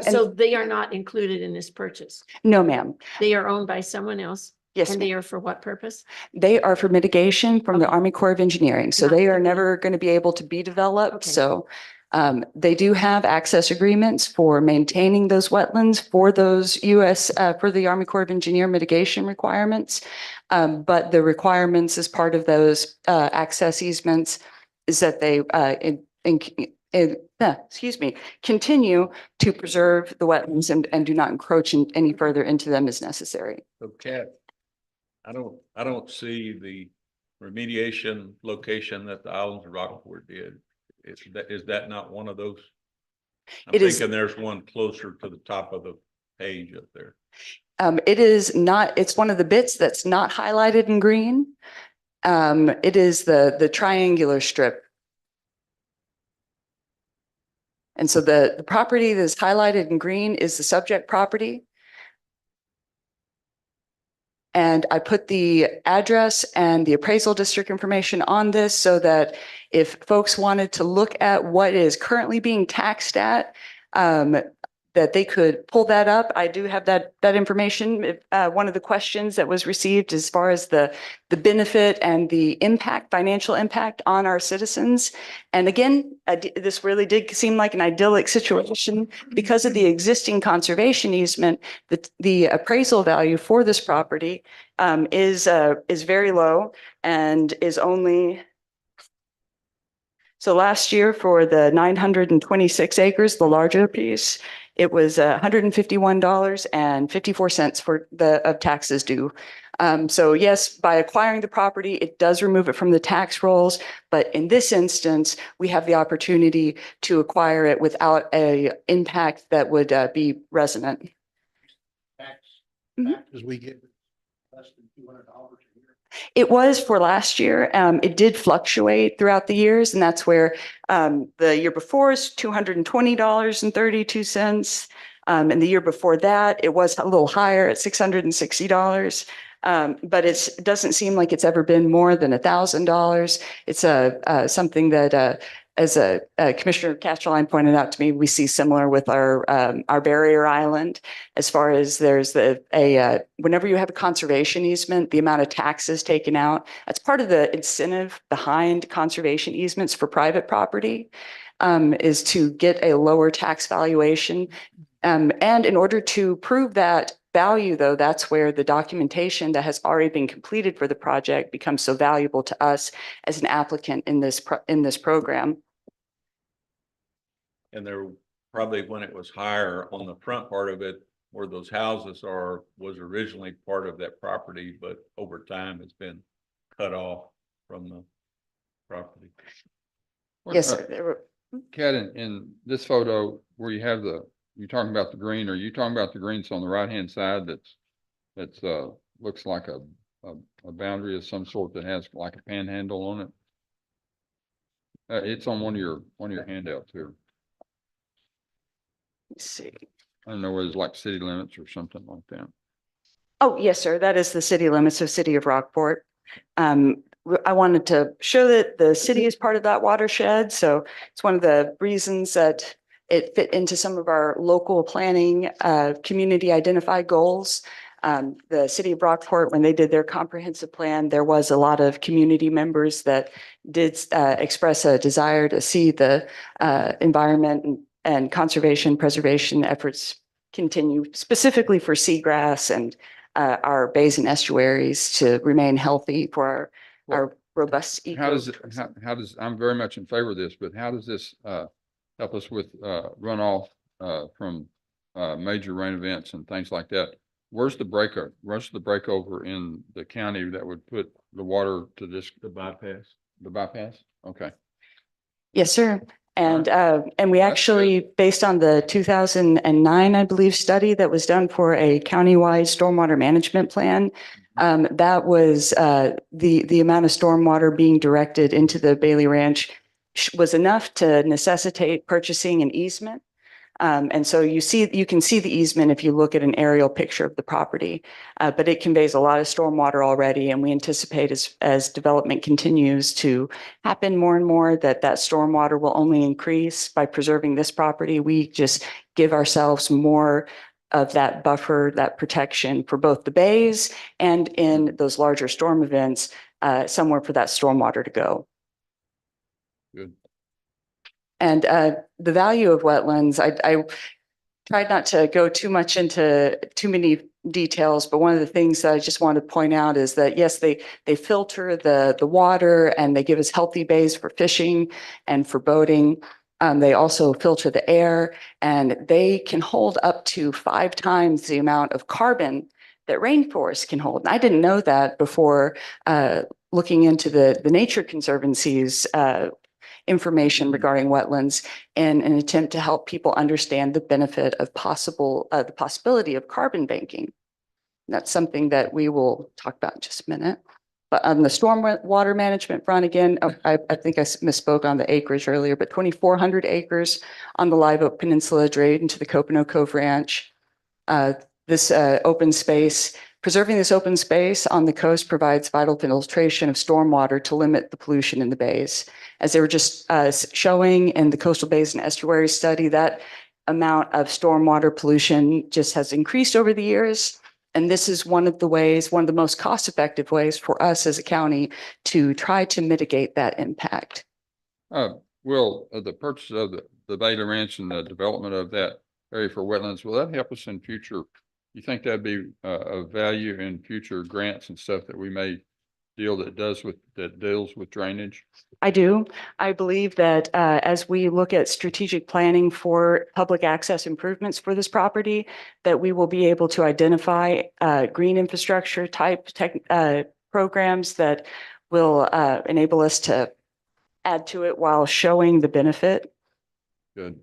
So they are not included in this purchase? No, ma'am. They are owned by someone else? Yes. And they are for what purpose? They are for mitigation from the Army Corps of Engineering. So they are never going to be able to be developed. So they do have access agreements for maintaining those wetlands for those for the Army Corps of Engineer mitigation requirements. But the requirements as part of those access easements is that they continue to preserve the wetlands and do not encroach any further into them as necessary. So Kat, I don't see the remediation location that the Islands of Rockport did. Is that not one of those? I'm thinking there's one closer to the top of the page up there. It is not, it's one of the bits that's not highlighted in green. It is the triangular strip. And so the property that's highlighted in green is the subject property. And I put the address and the appraisal district information on this so that if folks wanted to look at what is currently being taxed at, that they could pull that up. I do have that information. One of the questions that was received as far as the benefit and the impact, financial impact on our citizens. And again, this really did seem like an idyllic situation because of the existing conservation easement. The appraisal value for this property is very low and is only. So last year for the 926 acres, the larger piece, it was $151.54 for of taxes due. So yes, by acquiring the property, it does remove it from the tax rolls. But in this instance, we have the opportunity to acquire it without a impact that would be resonant. Taxes we get less than $200 a year. It was for last year. It did fluctuate throughout the years, and that's where the year before is $220.32. And the year before that, it was a little higher at $660. But it doesn't seem like it's ever been more than $1,000. It's something that, as Commissioner Castelline pointed out to me, we see similar with our barrier island. As far as there's whenever you have a conservation easement, the amount of taxes taken out, that's part of the incentive behind conservation easements for private property, is to get a lower tax valuation. And in order to prove that value, though, that's where the documentation that has already been completed for the project becomes so valuable to us as an applicant in this program. And there probably, when it was higher on the front part of it, where those houses are, was originally part of that property, but over time it's been cut off from the property. Yes, sir. Kat, in this photo where you have you're talking about the green, are you talking about the greens on the right-hand side that's looks like a boundary of some sort that has like a panhandle on it? It's on one of your handouts here. Let's see. I don't know whether it's like city limits or something like that. Oh, yes, sir. That is the city limits of City of Rockport. I wanted to show that the city is part of that watershed. So it's one of the reasons that it fit into some of our local planning, community identified goals. The City of Rockport, when they did their comprehensive plan, there was a lot of community members that did express a desire to see the environment and conservation preservation efforts continue, specifically for seagrass and our bays and estuaries to remain healthy for our robust ecosystem. How does, I'm very much in favor of this, but how does this help us with runoff from major rain events and things like that? Where's the breakover in the county that would put the water to this? The bypass? Okay. Yes, sir. And we actually, based on the 2009, I believe, study that was done for a countywide stormwater management plan, that was the amount of stormwater being directed into the Bailey Ranch was enough to necessitate purchasing an easement. And so you can see the easement if you look at an aerial picture of the property, but it conveys a lot of stormwater already. And we anticipate as development continues to happen more and more that stormwater will only increase by preserving this property. We just give ourselves more of that buffer, that protection for both the bays and in those larger storm events, somewhere for that stormwater to go. Good. And the value of wetlands, I tried not to go too much into too many details, but one of the things that I just want to point out is that, yes, they filter the water and they give us healthy bays for fishing and for boating. They also filter the air, and they can hold up to 5 times the amount of carbon that rainforests can hold. And I didn't know that before looking into the Nature Conservancy's information regarding wetlands in an attempt to help people understand the benefit of the possibility of carbon banking. And that's something that we will talk about in just a minute. But on the stormwater management front, again, I think I misspoke on the acreage earlier, but 2,400 acres on the Live Oak Peninsula drained into the Copano Cove Ranch. This open space Preserving this open space on the coast provides vital filtration of stormwater to limit the pollution in the bays. As they were just showing in the Coastal Basin Estuary Study, that amount of stormwater pollution just has increased over the years. And this is one of the ways, one of the most cost-effective ways for us as a county to try to mitigate that impact. Will, the purchase of the Bailey Ranch and the development of that area for wetlands, will that help us in future? You think that'd be of value in future grants and stuff that we may deals with drainage? I do. I believe that as we look at strategic planning for public access improvements for this property, that we will be able to identify green infrastructure type programs that will enable us to add to it while showing the benefit. Good.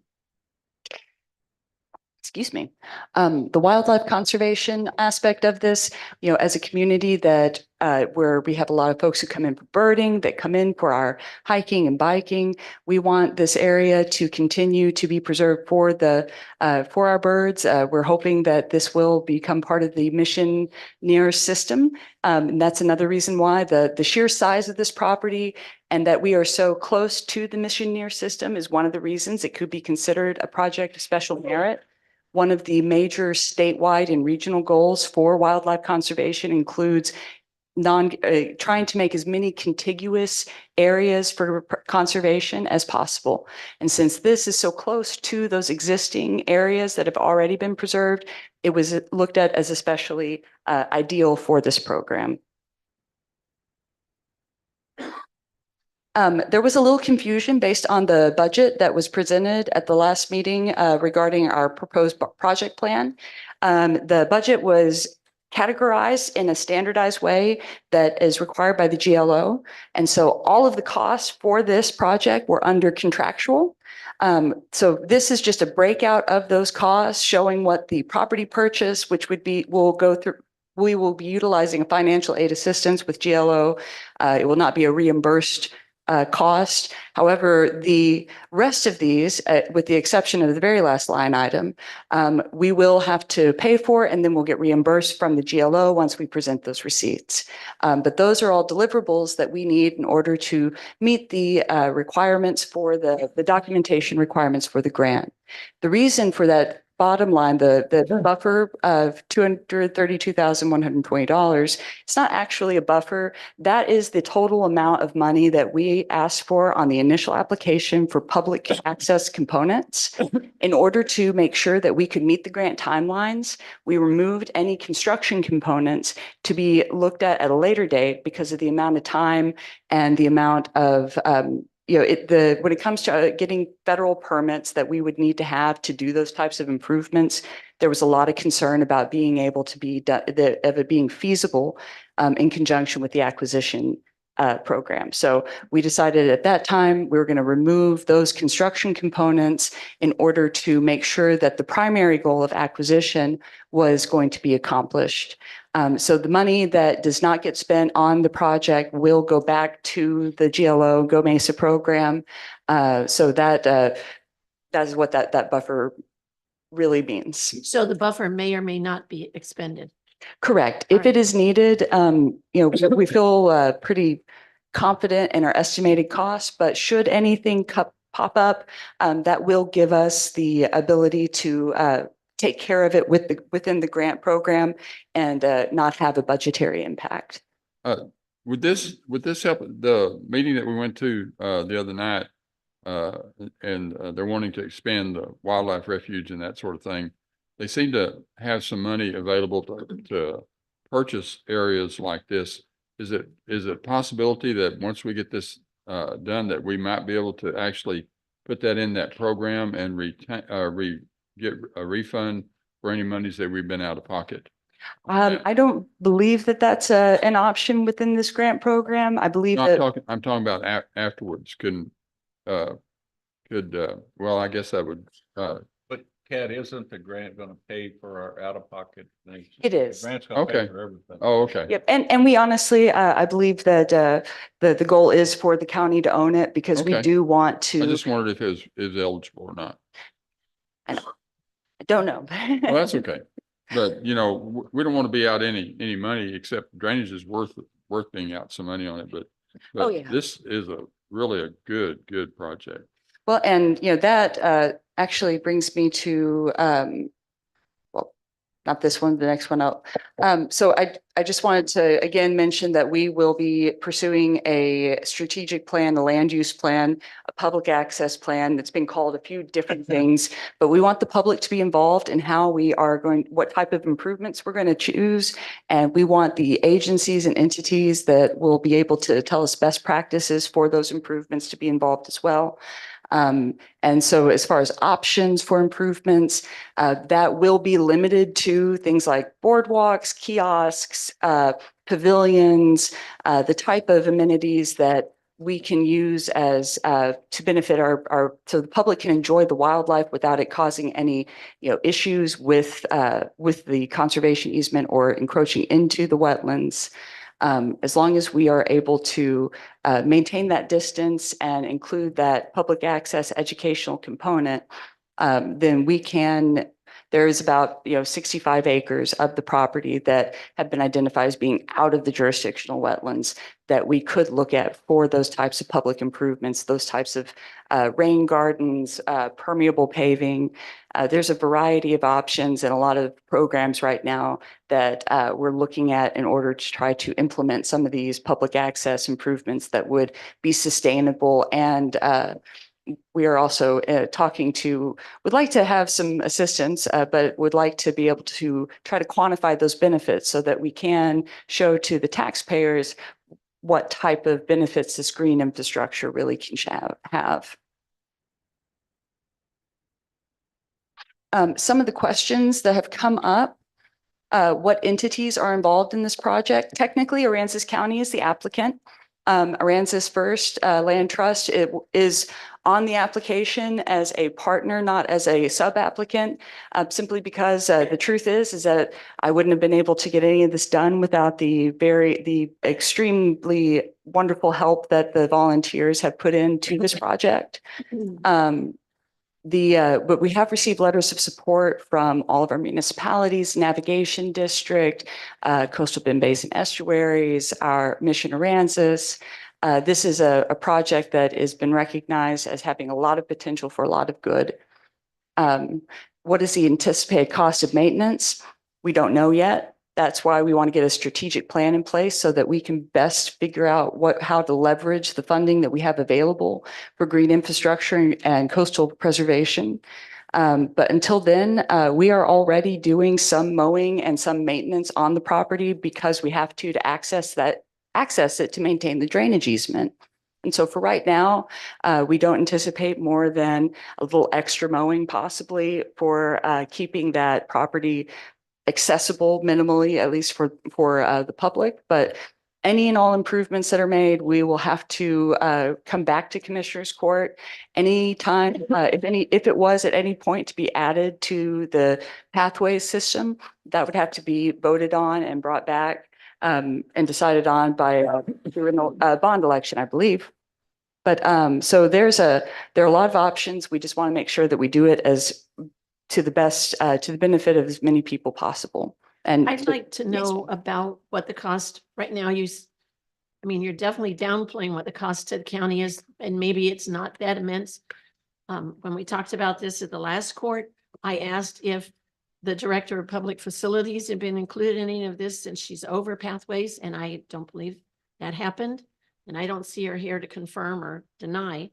Excuse me. The wildlife conservation aspect of this, you know, as a community that where we have a lot of folks who come in for birding, that come in for our hiking and biking, we want this area to continue to be preserved for the for our birds. We're hoping that this will become part of the Mission Near system. And that's another reason why the sheer size of this property and that we are so close to the Mission Near system is one of the reasons it could be considered a project of special merit. One of the major statewide and regional goals for wildlife conservation includes trying to make as many contiguous areas for conservation as possible. And since this is so close to those existing areas that have already been preserved, it was looked at as especially ideal for this program. There was a little confusion based on the budget that was presented at the last meeting regarding our proposed project plan. The budget was categorized in a standardized way that is required by the GLO. And so all of the costs for this project were under contractual. So this is just a breakout of those costs showing what the property purchase, which would be, we will be utilizing a financial aid assistance with GLO. It will not be a reimbursed cost. However, the rest of these, with the exception of the very last line item, we will have to pay for, and then we'll get reimbursed from the GLO once we present those receipts. But those are all deliverables that we need in order to meet the requirements for the documentation requirements for the grant. The reason for that bottom line, the buffer of $232,120, it's not actually a buffer. That is the total amount of money that we asked for on the initial application for public access components. In order to make sure that we could meet the grant timelines, we removed any construction components to be looked at a later date because of the amount of time and the amount of you know, when it comes to getting federal permits that we would need to have to do those types of improvements, there was a lot of concern about being able to be done, of it being feasible in conjunction with the acquisition program. So we decided at that time we were going to remove those construction components in order to make sure that the primary goal of acquisition was going to be accomplished. So the money that does not get spent on the project will go back to the GLO Go Mesa program. So that is what that buffer really means. So the buffer may or may not be expended. Correct. If it is needed, you know, we feel pretty confident in our estimated costs, but should anything pop up, that will give us the ability to take care of it within the grant program and not have a budgetary impact. Would this help the meeting that we went to the other night? And they're wanting to expand the wildlife refuge and that sort of thing. They seem to have some money available to purchase areas like this. Is it a possibility that once we get this done, that we might be able to actually put that in that program and get a refund for any monies that we've been out of pocket? I don't believe that that's an option within this grant program. I believe No, that I'm talking about afterwards. Well, I guess that would. But Kat, isn't the grant gonna pay for our out-of-pocket things? It is. The grant's gonna pay Okay. for everything. Oh, okay. Yep. And we honestly, I believe that the goal is for the county to own it because we Okay. do want I to. just wondered if it was eligible or not. I don't know. Well, that's okay. But, you know, we don't want to be out any money except drainage is worth being out some money on it, but Oh, yeah. this is really a good project. Well, and you know, that actually brings me to well, not this one, the next one up. So I just wanted to again mention that we will be pursuing a strategic plan, a land use plan, a public access plan that's been called a few different things, but we want the public to be involved in how we are what type of improvements we're going to choose. And we want the agencies and entities that will be able to tell us best practices for those improvements to be involved as well. And so as far as options for improvements, that will be limited to things like boardwalks, kiosks, pavilions, the type of amenities that we can use as to benefit so the public can enjoy the wildlife without it causing any, you know, issues with the conservation easement or encroaching into the wetlands. As long as we are able to maintain that distance and include that public access educational component, then we can, there is about, you know, 65 acres of the property that have been identified as being out of the jurisdictional wetlands that we could look at for those types of public improvements, those types of rain gardens, permeable paving. There's a variety of options and a lot of programs right now that we're looking at in order to try to implement some of these public access improvements that would be sustainable. And we are also would like to have some assistance, but would like to be able to try to quantify those benefits so that we can show to the taxpayers what type of benefits this green infrastructure really can have. Some of the questions that have come up, what entities are involved in this project? Technically, Aransas County is the applicant. Aransas First Land Trust is on the application as a partner, not as a sub-applicant, simply because the truth is that I wouldn't have been able to get any of this done without the extremely wonderful help that the volunteers have put into this project. But we have received letters of support from all of our municipalities, Navigation District, Coastal Bend Basin Estuaries, our Mission Aransas. This is a project that has been recognized as having a lot of potential for a lot of good. What is the anticipated cost of maintenance? We don't know yet. That's why we want to get a strategic plan in place so that we can best figure out how to leverage the funding that we have available for green infrastructure and coastal preservation. But until then, we are already doing some mowing and some maintenance on the property because we have to access it to maintain the drainage easement. And so for right now, we don't anticipate more than a little extra mowing possibly for keeping that property accessible minimally, at least for the public. But any and all improvements that are made, we will have to come back to Commissioners Court anytime, if it was at any point to be added to the pathways system, that would have to be voted on and brought back and decided on by through a bond election, I believe. But so there are a lot of options. We just want to make sure that we do it to the best, to the benefit of as many people possible. And I'd like to know about what the cost right now you're definitely downplaying what the cost to the county is, and maybe it's not that immense. When we talked about this at the last court, I asked if the Director of Public Facilities had been included in any of this since she's over pathways, and I don't believe that happened. And I don't see her here to confirm or deny.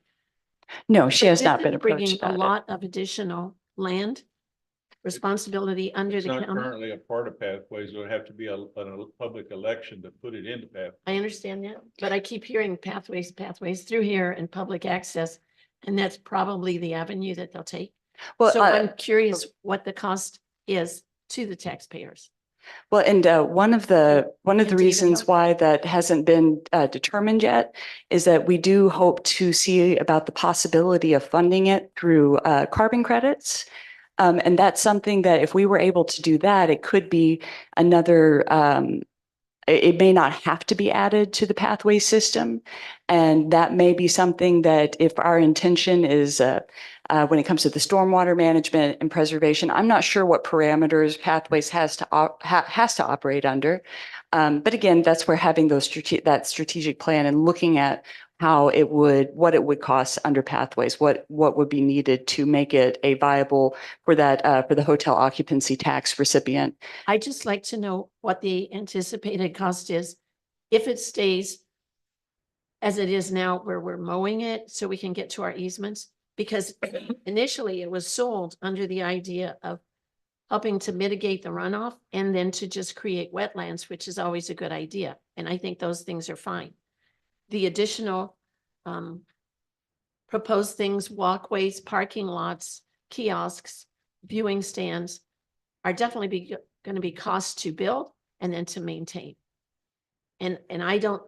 No, she has This not is been approached bringing a about it. lot of additional land responsibility under It's the not county. currently a part of pathways. It would have to be a public election to put it into pathways. I understand that, but I keep hearing pathways through here and public access, and that's probably the avenue that they'll take. Well, So I'm curious what the cost is to the taxpayers. Well, and one of the David, reasons help. why that hasn't been determined yet is that we do hope to see about the possibility of funding it through carbon credits. And that's something that if we were able to do that, it could be another it may not have to be added to the pathway system. And that may be something that if our intention is, when it comes to the stormwater management and preservation, I'm not sure what parameters pathways has to operate under. But again, that's where having that strategic plan and looking at what it would cost under pathways, what would be needed to make it a viable for the hotel occupancy tax recipient. I'd just like to know what the anticipated cost is if it stays as it is now, where we're mowing it so we can get to our easements. Because initially it was sold under the idea of helping to mitigate the runoff and then to just create wetlands, which is always a good idea. And I think those things are fine. The additional proposed things, walkways, parking lots, kiosks, viewing stands are definitely going to be cost to build and then to maintain. And I don't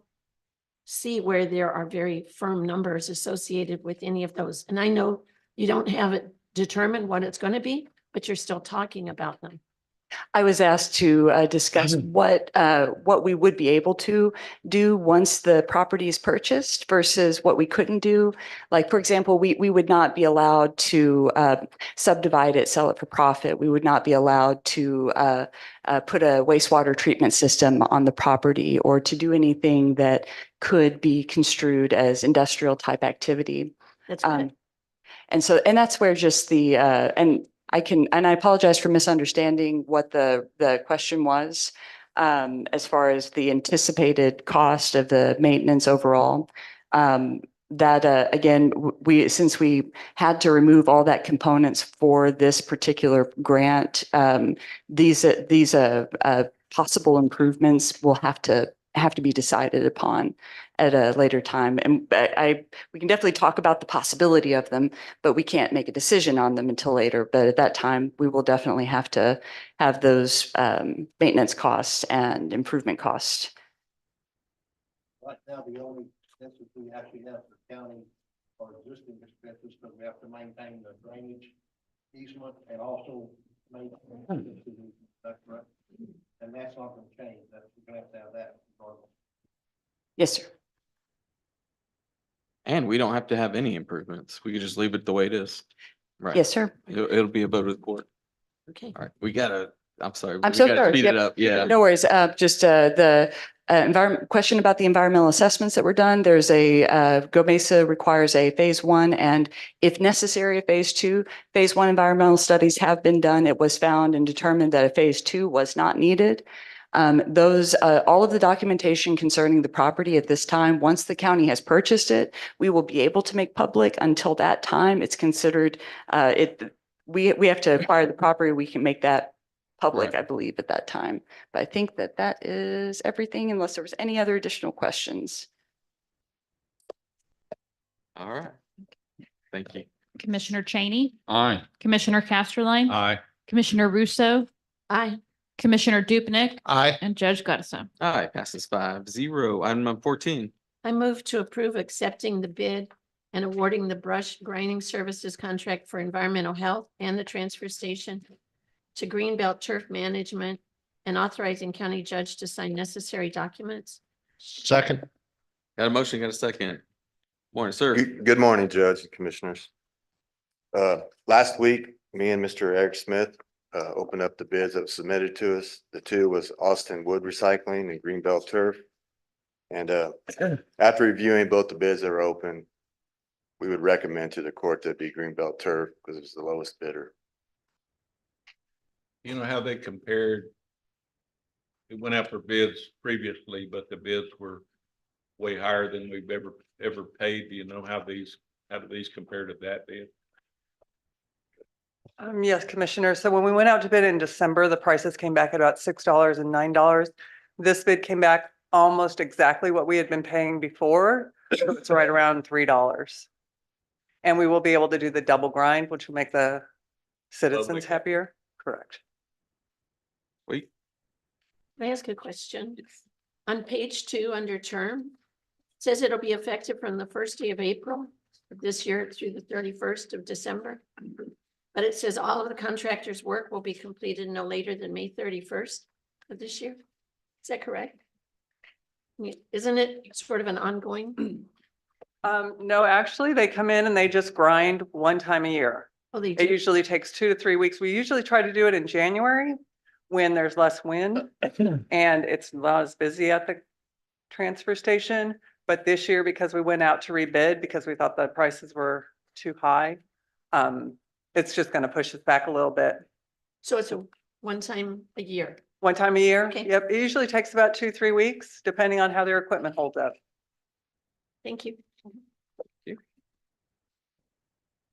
see where there are very firm numbers associated with any of those. And I know you don't have it determined what it's going to be, but you're still talking about them. I was asked to discuss what we would be able to do once the property is purchased versus what we couldn't do. Like, for example, we would not be allowed to subdivide it, sell it for profit. We would not be allowed to put a wastewater treatment system on the property or to do anything that could be construed as industrial type activity. That's good. And that's where just I apologize for misunderstanding what the question was, as far as the anticipated cost of the maintenance overall. Again, since we had to remove all that components for this particular grant, these possible improvements will have to be decided upon at a later time. And we can definitely talk about the possibility of them, but we can't make a decision on them until later. But at that time, we will definitely have to have those maintenance costs and improvement costs. Right now, the only expenses we actually have for county are existing expenses, but we have to maintain the drainage easement and also maintain. That's right. And that's not going to change. We're going to have that regardless. Yes, sir. And we don't have to have any improvements. We could just leave it the way it is. Right. Yes, sir. It'll be a vote of the court. Okay. All right. I'm sorry. I'm we so gotta sorry. Speed it Yep. up. Yeah. No worries. Just the environment question about the environmental assessments that were done. There's Go Mesa requires a phase 1 and if necessary, a phase 2. Phase 1 environmental studies have been done. It was found and determined that a phase 2 was not needed. All of the documentation concerning the property at this time, once the county has purchased it, we will be able to make public. Until that time, it's considered, we have to acquire the property. We can make that public, Right. I believe, at that time. But I think that is everything unless there was any other additional questions. All right. Thank you. Commissioner Cheney, Aye. Commissioner Casterline, Aye. Commissioner Russo, Aye. Commissioner Dupnick, Aye. and Judge Gutterson. Aye, passes 5-0. Item number 14. I move to approve accepting the bid and awarding the brush grinding services contract for environmental health and the transfer station to Greenbelt Turf Management and authorizing county judge to sign necessary documents. Second. Got a motion, got a second. Morning, sir. Good morning, Judge and Commissioners. Last week, me and Mr. Eric Smith opened up the bids that were submitted to us. The two was Austin Wood Recycling and Greenbelt Turf. And after reviewing both the bids that were open, we would recommend to the court that be Greenbelt Turf because it was the lowest bidder. You know how they compared? It went out for bids previously, but the bids were way higher than we've ever paid. Do you know how do these compare to that bid? Yes, Commissioner. So when we went out to bid in December, the prices came back at about $6 and $9. This bid came back almost exactly what we had been paying before. So it's right around $3. And we will be able to do the double grind, which will make the citizens happier. Correct. Wait. Can I ask a question? On page 2, under term, it says it'll be effective from the first day of April of this year through the 31st of December. But it says all of the contractor's work will be completed no later than May 31st of this year. Is that correct? Isn't it sort of an ongoing? No, actually, they come in and they just grind one time a year. Oh, they It do? usually takes 2 to 3 weeks. We usually try to do it in January when there's less wind and it's not as busy at the transfer station. But this year, because we went out to rebid because we thought the prices were too high, it's just going to push us back a little bit. So it's a one time a year. One time a year? Okay. Yep, it usually takes about 2, 3 weeks, depending on how their equipment holds up. Thank you.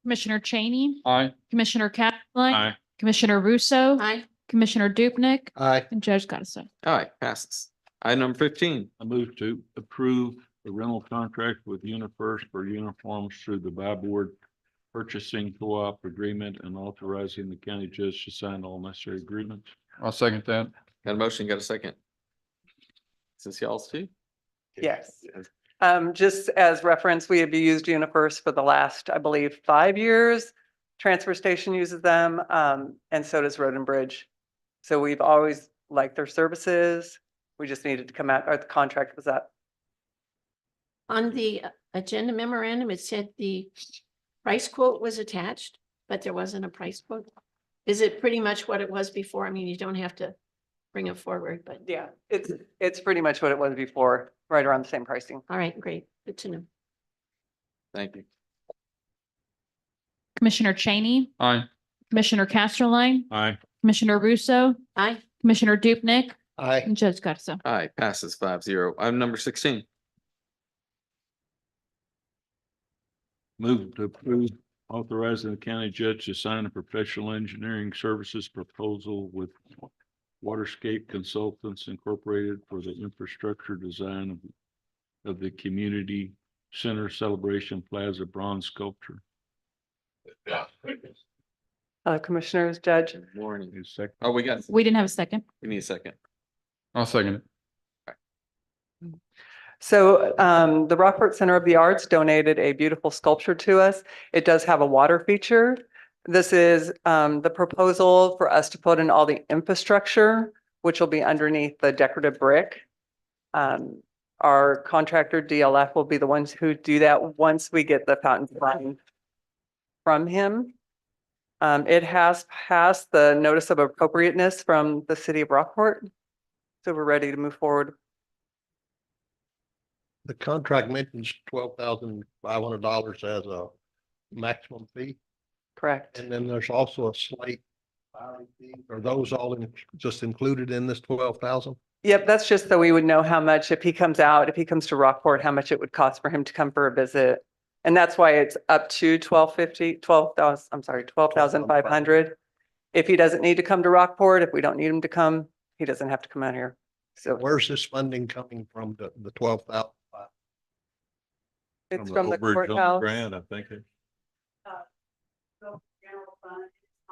Commissioner Cheney, Aye. Commissioner Castelline. Aye. Commissioner Russo. Aye. Commissioner Dupnick. Aye. And Judge Gottisson. All right, passes. Item number 15. I move to approve the rental contract with UniFirst for uniforms through the Buy Board Purchasing Co-op Agreement and authorizing the county judge to sign all necessary agreements. I'll second that. Got a motion, got a second? Is this y'all's too? Yes. Just as reference, we have used UniFirst for the last, I believe, 5 years. Transfer station uses them, and so does Road and Bridge. So we've always liked their services. We just needed to come out, or the contract was up. On the agenda memorandum, it said the price quote was attached, but there wasn't a price quote. Is it pretty much what it was before? I mean, you don't have to bring it forward, but Yeah, it's pretty much what it was before, right around the same pricing. all right, great. Good to know. Thank you. Commissioner Cheney, Aye. Commissioner Castelline, Aye. Commissioner Russo, Aye. Commissioner Dupnick, Aye. and Judge Gottisson. All right, passes 5-0. Item number 16. Move to approve authorizing the county judge to sign a professional engineering services proposal with Waterscape Consultants Incorporated for the infrastructure design of the community center celebration plaza bronze sculpture. Commissioners, Judge. Good morning. Need a second? Oh, we got, We didn't have a second. we need a second. I'll second it. So the Rockport Center of the Arts donated a beautiful sculpture to us. It does have a water feature. This is the proposal for us to put in all the infrastructure, which will be underneath the decorative brick. Our contractor DLF will be the ones who do that once we get the fountain design from him. It has passed the notice of appropriateness from the city of Rockport. So we're ready to move forward. The contract mentions $12,500 as a maximum fee. Correct. And then there's also a slate filing fee. Are those all just included in this 12,000? Yep, that's just so we would know how much, if he comes to Rockport, how much it would cost for him to come for a visit. And that's why it's up to $12,500. If he doesn't need to come to Rockport, if we don't need him to come, he doesn't have to come out here. So Where's this funding coming from, the 12,000? it's from the courthouse. Grant, I think.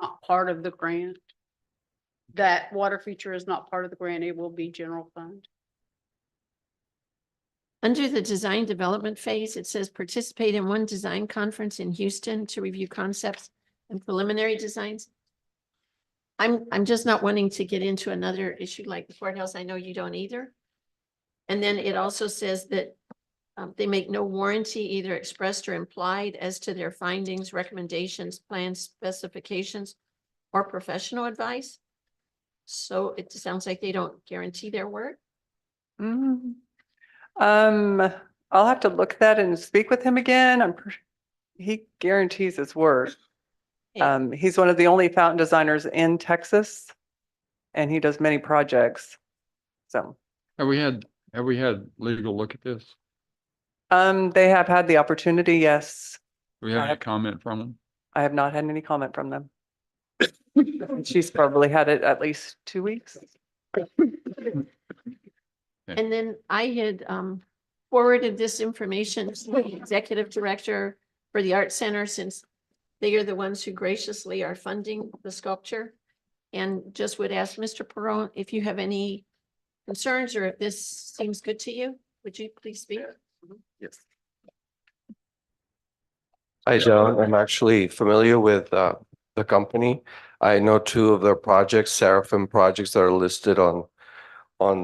Not part of the grant. That water feature is not part of the grant. It will be general fund. Under the design development phase, it says participate in one design conference in Houston to review concepts and preliminary designs. I'm just not wanting to get into another issue like the courthouse. I know you don't either. And then it also says that they make no warranty, either expressed or implied, as to their findings, recommendations, plans, specifications, or professional advice. So it sounds like they don't guarantee their work. I'll have to look at that and speak with him again. He guarantees his work. He's one of the only fountain designers in Texas, and he does many projects. So Have we had legal look at this? they have had the opportunity, yes. Do we have any comment from them? I have not had any comment from them. She's probably had it at least 2 weeks. And then I had forwarded this information to the executive director for the Art Center, since they are the ones who graciously are funding the sculpture. And just would ask Mr. Perron if you have any concerns or if this seems good to you. Would you please speak? Yes. I don't. I'm actually familiar with the company. I know 2 of their projects, Seraphim projects, that are listed on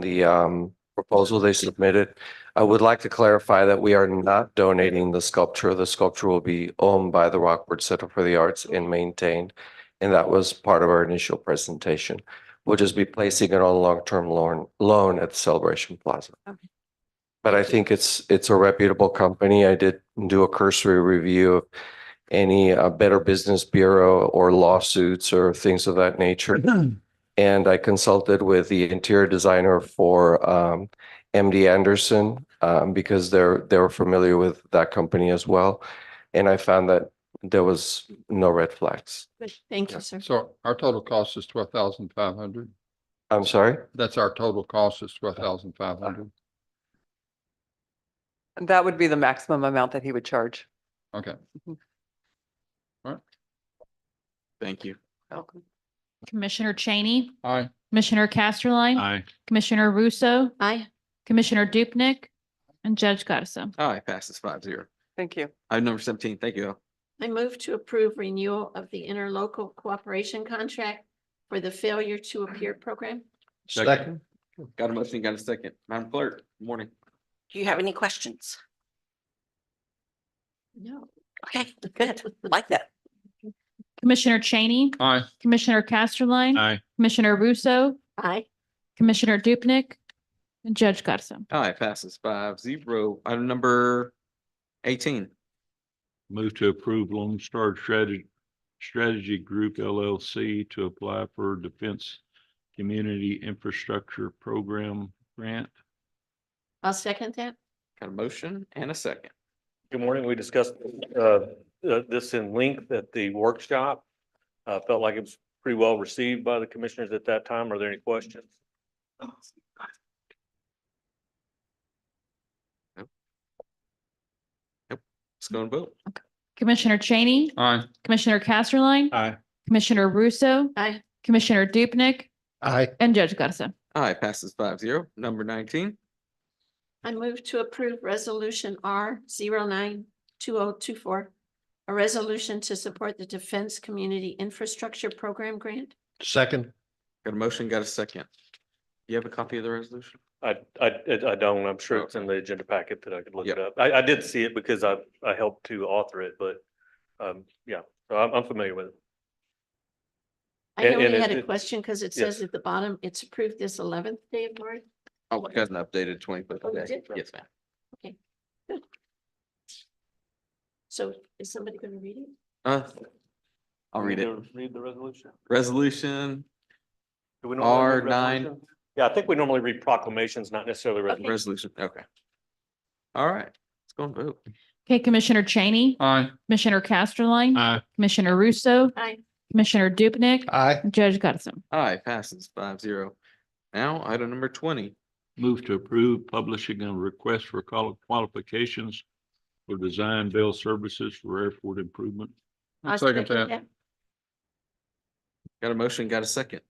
the proposal they submitted. I would like to clarify that we are not donating the sculpture. The sculpture will be owned by the Rockport Center for the Arts and maintained. And that was part of our initial presentation. We'll just be placing it on long-term loan at the Celebration Plaza. But I think it's a reputable company. I did do a cursory review of any Better Business Bureau or lawsuits or things of that nature. And I consulted with the interior designer for MD Anderson because they were familiar with that company as well. And I found that there was no red flags. Thank you, sir. So our total cost is 12,500. I'm sorry? That's our total cost is 12,500. That would be the maximum amount that he would charge. Okay. Thank you. Welcome. Commissioner Cheney, Aye. Commissioner Casterline. Aye. Commissioner Russo, Aye. Commissioner Dupnick, and Judge Garza. Aye, passes 5-0. Thank you. Item number 17, thank you. I move to approve renewal of the interlocal cooperation contract for the failure to appear program. Second. Got a motion, got a second. Madam Clerk, good morning. Do you have any questions? No. Okay, good. Like that. Commissioner Cheney, Aye. Commissioner Casterline. Aye. Commissioner Russo, Aye. Commissioner Dupnick, and Judge Garza. Aye, passes 5-0. Item number 18. Move to approve Lone Star Strategy Group LLC to apply for Defense Community Infrastructure Program grant. I'll second that. Got a motion and a second. Good morning. We discussed this in length at the workshop. Felt like it was pretty well received by the commissioners at that time. Are there any questions? Let's go and vote. Commissioner Cheney, Aye. Commissioner Casterline. Aye. Commissioner Russo, Aye. Commissioner Dupnick, Aye. and Judge Garza. Aye, passes 5-0. Number 19. I move to approve resolution R 092024, a resolution to support the Defense Community Infrastructure Program grant. Second. Got a motion, got a second. You have a copy of the resolution? I don't. I'm sure it's in the agenda packet that I could look it Yep. up. I did see it because I helped to author it, but yeah, so I'm familiar with it. I And- only and had a it- question because it yes. says at the bottom, it's approved this 11th day of March. Oh, it hasn't updated 25th Oh, you day. did? Yes, ma'am. Okay, good. So is somebody going to read it? I'll read it. Read the resolution. Resolution Do we normally read R9. resolution? Yeah, I think we normally read proclamations, not necessarily resolutions. Resolution, okay. All right, let's go and vote. Okay, Commissioner Cheney, Aye. Commissioner Casterline. Aye. Commissioner Russo, Aye. Commissioner Dupnick, Aye. and Judge Garza. Aye, passes 5-0. Now, item number 20. Move to approve publishing a request for qualifications for design build services for airport improvement. I'll Second that. Got a motion, got a second.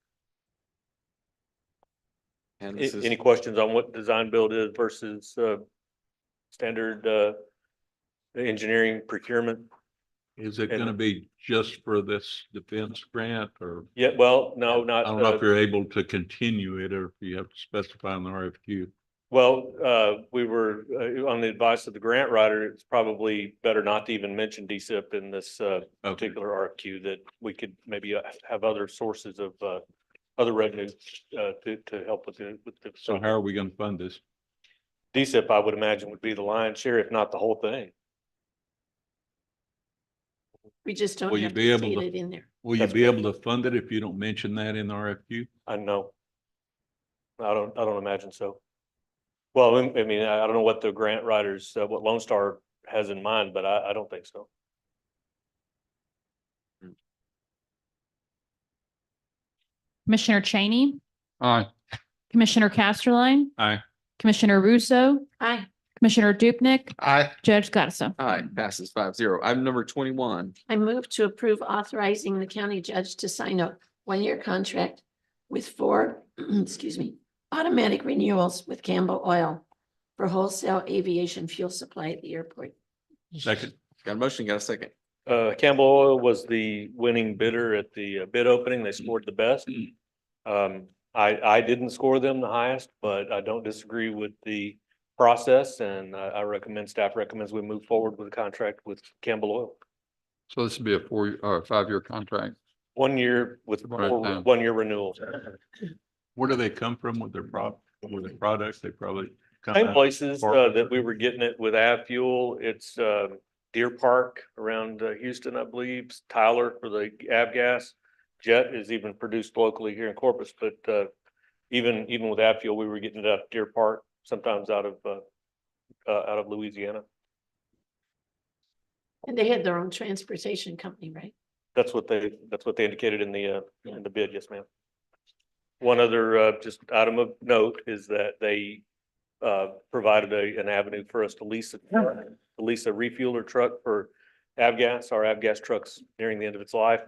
And this is, Any questions on what design build is versus standard engineering procurement? Is it gonna be just for this defense grant or? Yeah, well, no, I not. don't know if you're able to continue it or if you have to specify in the RFQ. Well, we were on the advice of the grant writer, it's probably better not to even mention DSIP in this particular RFQ, that we could maybe have other sources of other revenue to help with the. So how are we gonna fund this? DSIP, I would imagine, would be the lion's share, if not the whole thing. We just don't Will you have be to able state to- it in there. Will you That's be able to fund it if you don't mention that in the RFQ? I know. I don't imagine so. Well, I mean, I don't know what the grant writers, what Lone Star has in mind, but I don't think so. Commissioner Cheney, Aye. Commissioner Casterline. Aye. Commissioner Russo, Aye. Commissioner Dupnick, Aye. Judge Garza. aye, passes 5-0. Item number 21. I move to approve authorizing the county judge to sign a one-year contract with 4, excuse me, automatic renewals with Campbell Oil for wholesale aviation fuel supply at the airport. Second. Got a motion, got a second. Campbell Oil was the winning bidder at the bid opening. They scored the best. I didn't score them the highest, but I don't disagree with the process, and I recommend, staff recommends we move forward with a contract with Campbell Oil. So this would be a 5-year contract. 1 year with Right now. 1 year renewal. Where do they come from with their products? They probably come Same out- places that we were getting it with Avfuel. It's Deer Park around Houston, I believe, Tyler for the Avgas. Jet is even produced locally here in Corpus, but even with Avfuel, we were getting it out of Deer Park, sometimes out of Louisiana. And they had their own transportation company, right? That's what they indicated in the bid, yes, ma'am. One other just item of note is that they provided an avenue for us to lease a refueler truck for Avgas. Our Avgas truck's nearing the end of its life.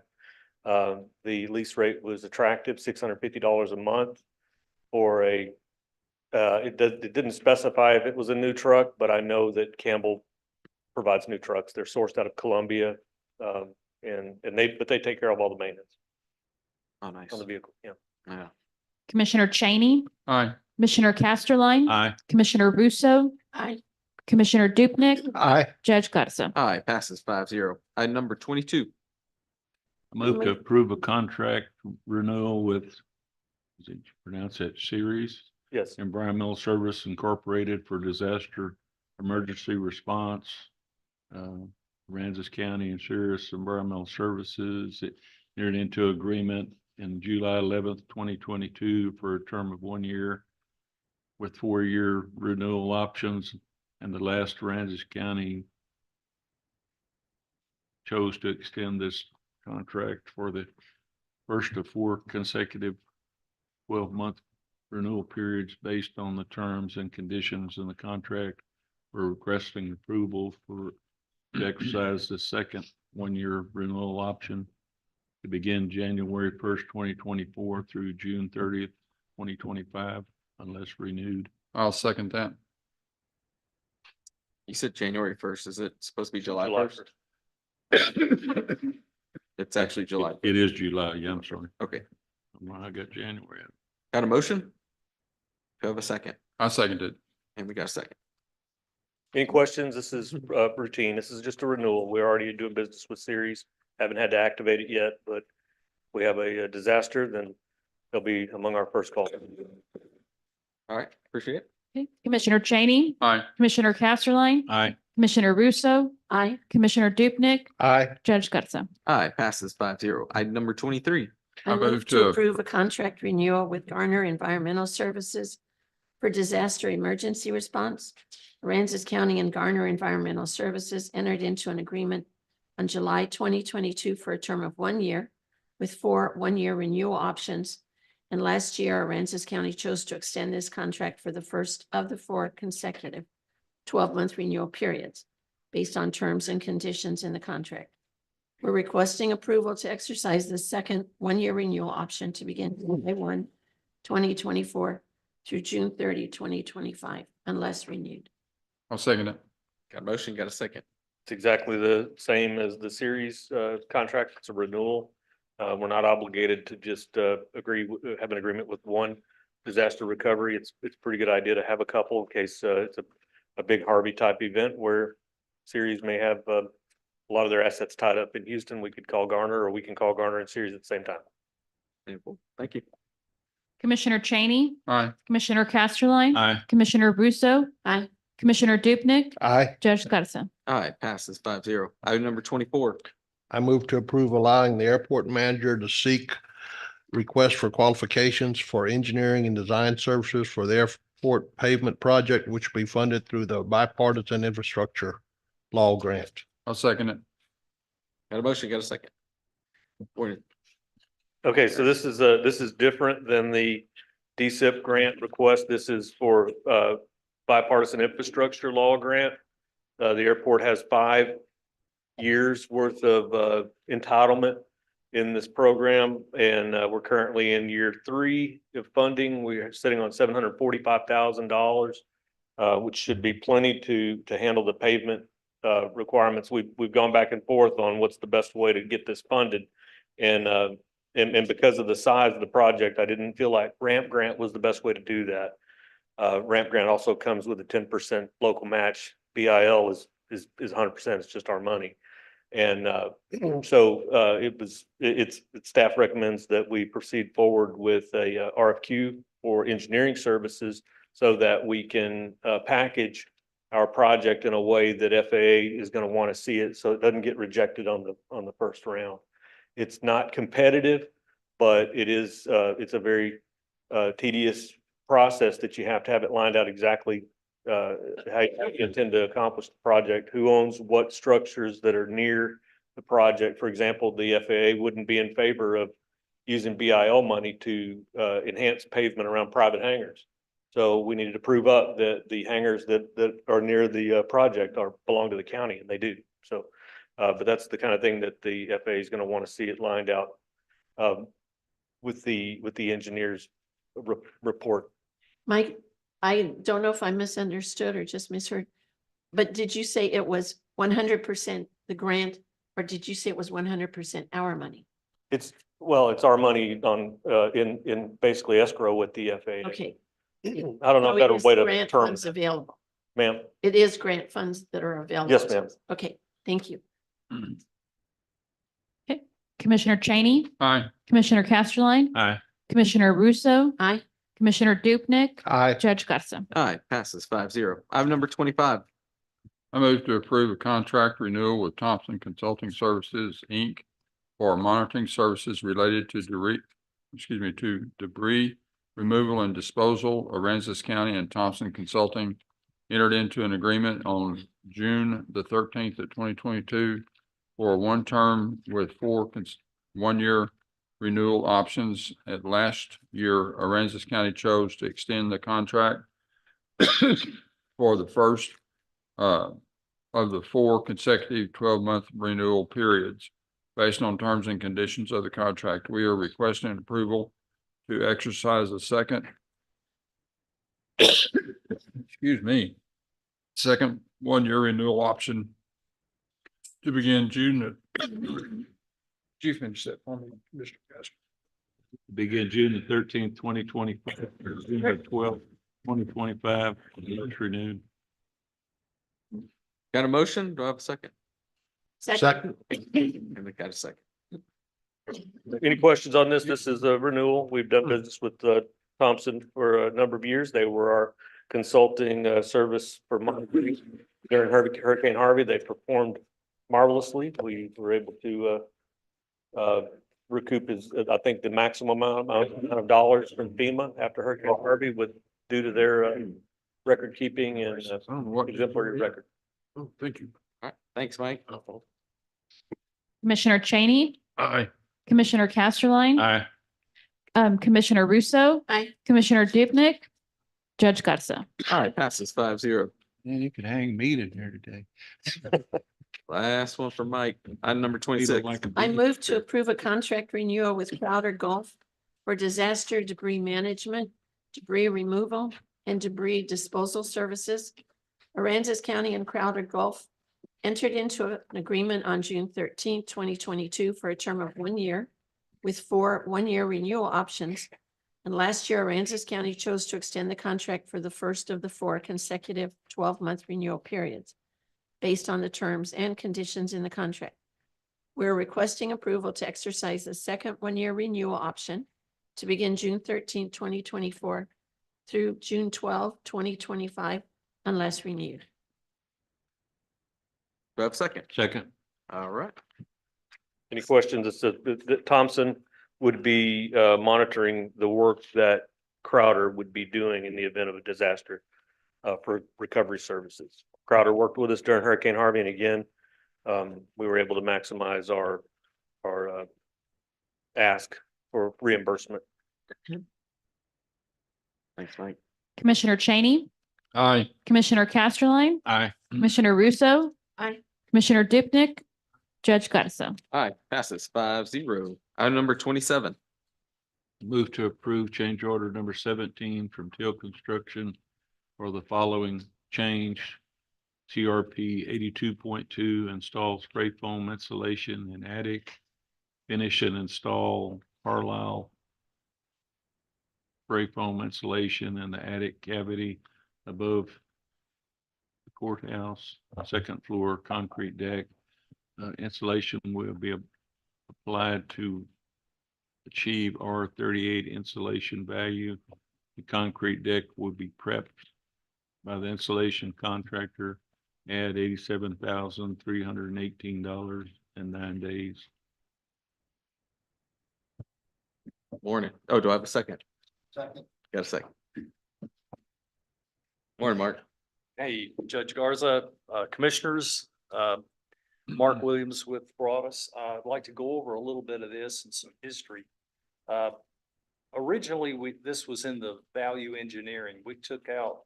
The lease rate was attractive, $650 a month for it didn't specify if it was a new truck, but I know that Campbell provides new trucks. They're sourced out of Columbia. And they take care of all the maintenance Oh, nice. on the vehicle, yeah. Yeah. Commissioner Cheney, Aye. Commissioner Casterline. Aye. Commissioner Russo, Aye. Commissioner Dupnick, Aye. Judge Garza. Aye, passes 5-0. Item number 22. I move to approve a contract renewal with, is it pronounce it Series? Yes. Environmental Service Incorporated for disaster emergency response. Aransas County and Sheriff's Environmental Services. It entered into agreement in July 11th, 2022 for a term of 1 year with 4-year renewal options. And the last Aransas County chose to extend this contract for the first of 4 consecutive 12-month renewal periods based on the terms and conditions in the contract. We're requesting approval to exercise the second 1-year renewal option to begin January 1st, 2024 through June 30th, 2025, unless renewed. I'll second that. You said January 1st. Is it supposed to be July 1st? It's actually July. It is July, yeah, I'm sorry. Okay. I got January. Got a motion? Do you have a second? I second it. And we got a second. Any questions? This is routine. This is just a renewal. We're already doing business with Series. Haven't had to activate it yet, but we have a disaster, then they'll be among our first calls. All right, appreciate it. Okay. Commissioner Cheney, Aye. Commissioner Casterline, Aye. Commissioner Russo, Aye. Commissioner Dupnick, Aye. Judge Garza. Aye, passes 5-0. Item number 23. I I move move to- to approve a contract renewal with Garner Environmental Services for disaster emergency response. Aransas County and Garner Environmental Services entered into an agreement on July 2022 for a term of 1 year with 4 one-year renewal options. And last year, Aransas County chose to extend this contract for the first of the 4 consecutive 12-month renewal periods based on terms and conditions in the contract. We're requesting approval to exercise the second 1-year renewal option to begin July 1, 2024 through June 30, 2025, unless renewed. I'll second it. Got a motion, got a second. It's exactly the same as the Series contract. It's a renewal. We're not obligated to just have an agreement with one disaster recovery. It's a pretty good idea to have a couple in case it's a big Harvey type event where Series may have a lot of their assets tied up in Houston. We could call Garner, or we can call Garner and Series at the same time. Thank you. Commissioner Cheney, Aye. Commissioner Casterline, Aye. Commissioner Russo, Aye. Commissioner Dupnick, Aye. Judge Garza. Aye, passes 5-0. Item number 24. I move to approve allowing the airport manager to seek requests for qualifications for engineering and design services for the airport pavement project, which will be funded through the bipartisan infrastructure law grant. I'll second it. Got a motion, got a second. Morning. Okay, so this is different than the DSIP grant request. This is for bipartisan infrastructure law grant. The airport has 5 years worth of entitlement in this program, and we're currently in year 3 of funding. We are sitting on $745,000, which should be plenty to handle the pavement requirements. We've gone back and forth on what's the best way to get this funded, and and because of the size of the project, I didn't feel like ramp grant was the best way to do that. Ramp grant also comes with a 10% local match. BIL is 100%. It's just our money. And staff recommends that we proceed forward with a RFQ for engineering services so that we can package our project in a way that FAA is going to want to see it, so it doesn't get rejected on the first round. It's not competitive, but it's a very tedious process that you have to have it lined out exactly how you intend to accomplish the project, who owns what structures that are near the project. For example, the FAA wouldn't be in favor of using BIL money to enhance pavement around private hangars. So we needed to prove up that the hangars that are near the project belong to the county, and they do. So, but that's the kind of thing that the FAA is going to want to see it lined out with the engineer's report. Mike, I don't know if I misunderstood or just misheard, but did you say it was 100% the grant, or did you say it was 100% our money? It's our money on in basically escrow with the FAA. Okay. I don't know So a better it is way to grant term funds available. Ma'am. It is grant funds that are available. Yes, ma'am. Okay, thank you. Okay, Commissioner Cheney, Aye. Commissioner Casterline, Aye. Commissioner Russo, Aye. Commissioner Dupnick, Aye. Judge Garza. Aye, passes 5-0. Item number 25. I move to approve a contract renewal with Thompson Consulting Services, Inc. for monitoring services related to debris removal and disposal. Aransas County and Thompson Consulting entered into an agreement on June the 13th of 2022 for one term with 4 one-year renewal options. At last year, Aransas County chose to extend the contract for the first of the 4 consecutive 12-month renewal periods. Based on terms and conditions of the contract, we are requesting approval to exercise a second one-year renewal option to begin June. Chief finish that for me, Mr. Casper. Begin June the 13th, 2025, or June the 12th, 2025, it's renewed. Got a motion? Do I have a second? Second. And I got a second. Any questions on this? This is a renewal. We've done business with Thompson for a number of years. They were our consulting service for monitoring during Hurricane Harvey. They performed marvelously. We were able to recoup I think the maximum amount of dollars from FEMA after Hurricane Harvey due to their record keeping and exemplary record. Oh, thank you. All right, thanks, Mike. Commissioner Cheney, Aye. Commissioner Casterline, Aye. Commissioner Russo, Aye. Commissioner Dupnick, Judge Garza. All right, passes 5-0. Man, you could hang meat in here today. Last one for Mike. Item number 26. I move to approve a contract renewal with Crowder Gulf for disaster debris management, debris removal, and debris disposal services. Aransas County and Crowder Gulf entered into an agreement on June 13th, 2022 for a term of 1 year with 4 one-year renewal options. And last year, Aransas County chose to extend the contract for the first of the 4 consecutive 12-month renewal periods based on the terms and conditions in the contract. We're requesting approval to exercise the second one-year renewal option to begin June 13th, 2024 through June 12th, 2025, unless renewed. Do I have a second? Second. All right. Any questions? It's that Thompson would be monitoring the work that Crowder would be doing in the event of a disaster for recovery services. Crowder worked with us during Hurricane Harvey, and again, we were able to maximize our ask for reimbursement. Thanks, Mike. Commissioner Cheney, Aye. Commissioner Casterline, Aye. Commissioner Russo, Aye. Commissioner Dupnick, Judge Garza. Aye, passes 5-0. Item number 27. Move to approve change order number 17 from Teal Construction for the following change. CRP 82.2 install spray foam insulation in attic. Finish and install Carlisle spray foam insulation in the attic cavity above the courthouse, second floor concrete deck. Insulation will be applied to achieve R38 insulation value. The concrete deck will be prepped by the insulation contractor at $87,318 in 9 days. Morning. Oh, do I have a second? Second. Got a second. Morning, Mark. Hey, Judge Garza, Commissioners, Mark Williams with Broadus. I'd like to go over a little bit of this and some history. Originally, this was in the value engineering. We took out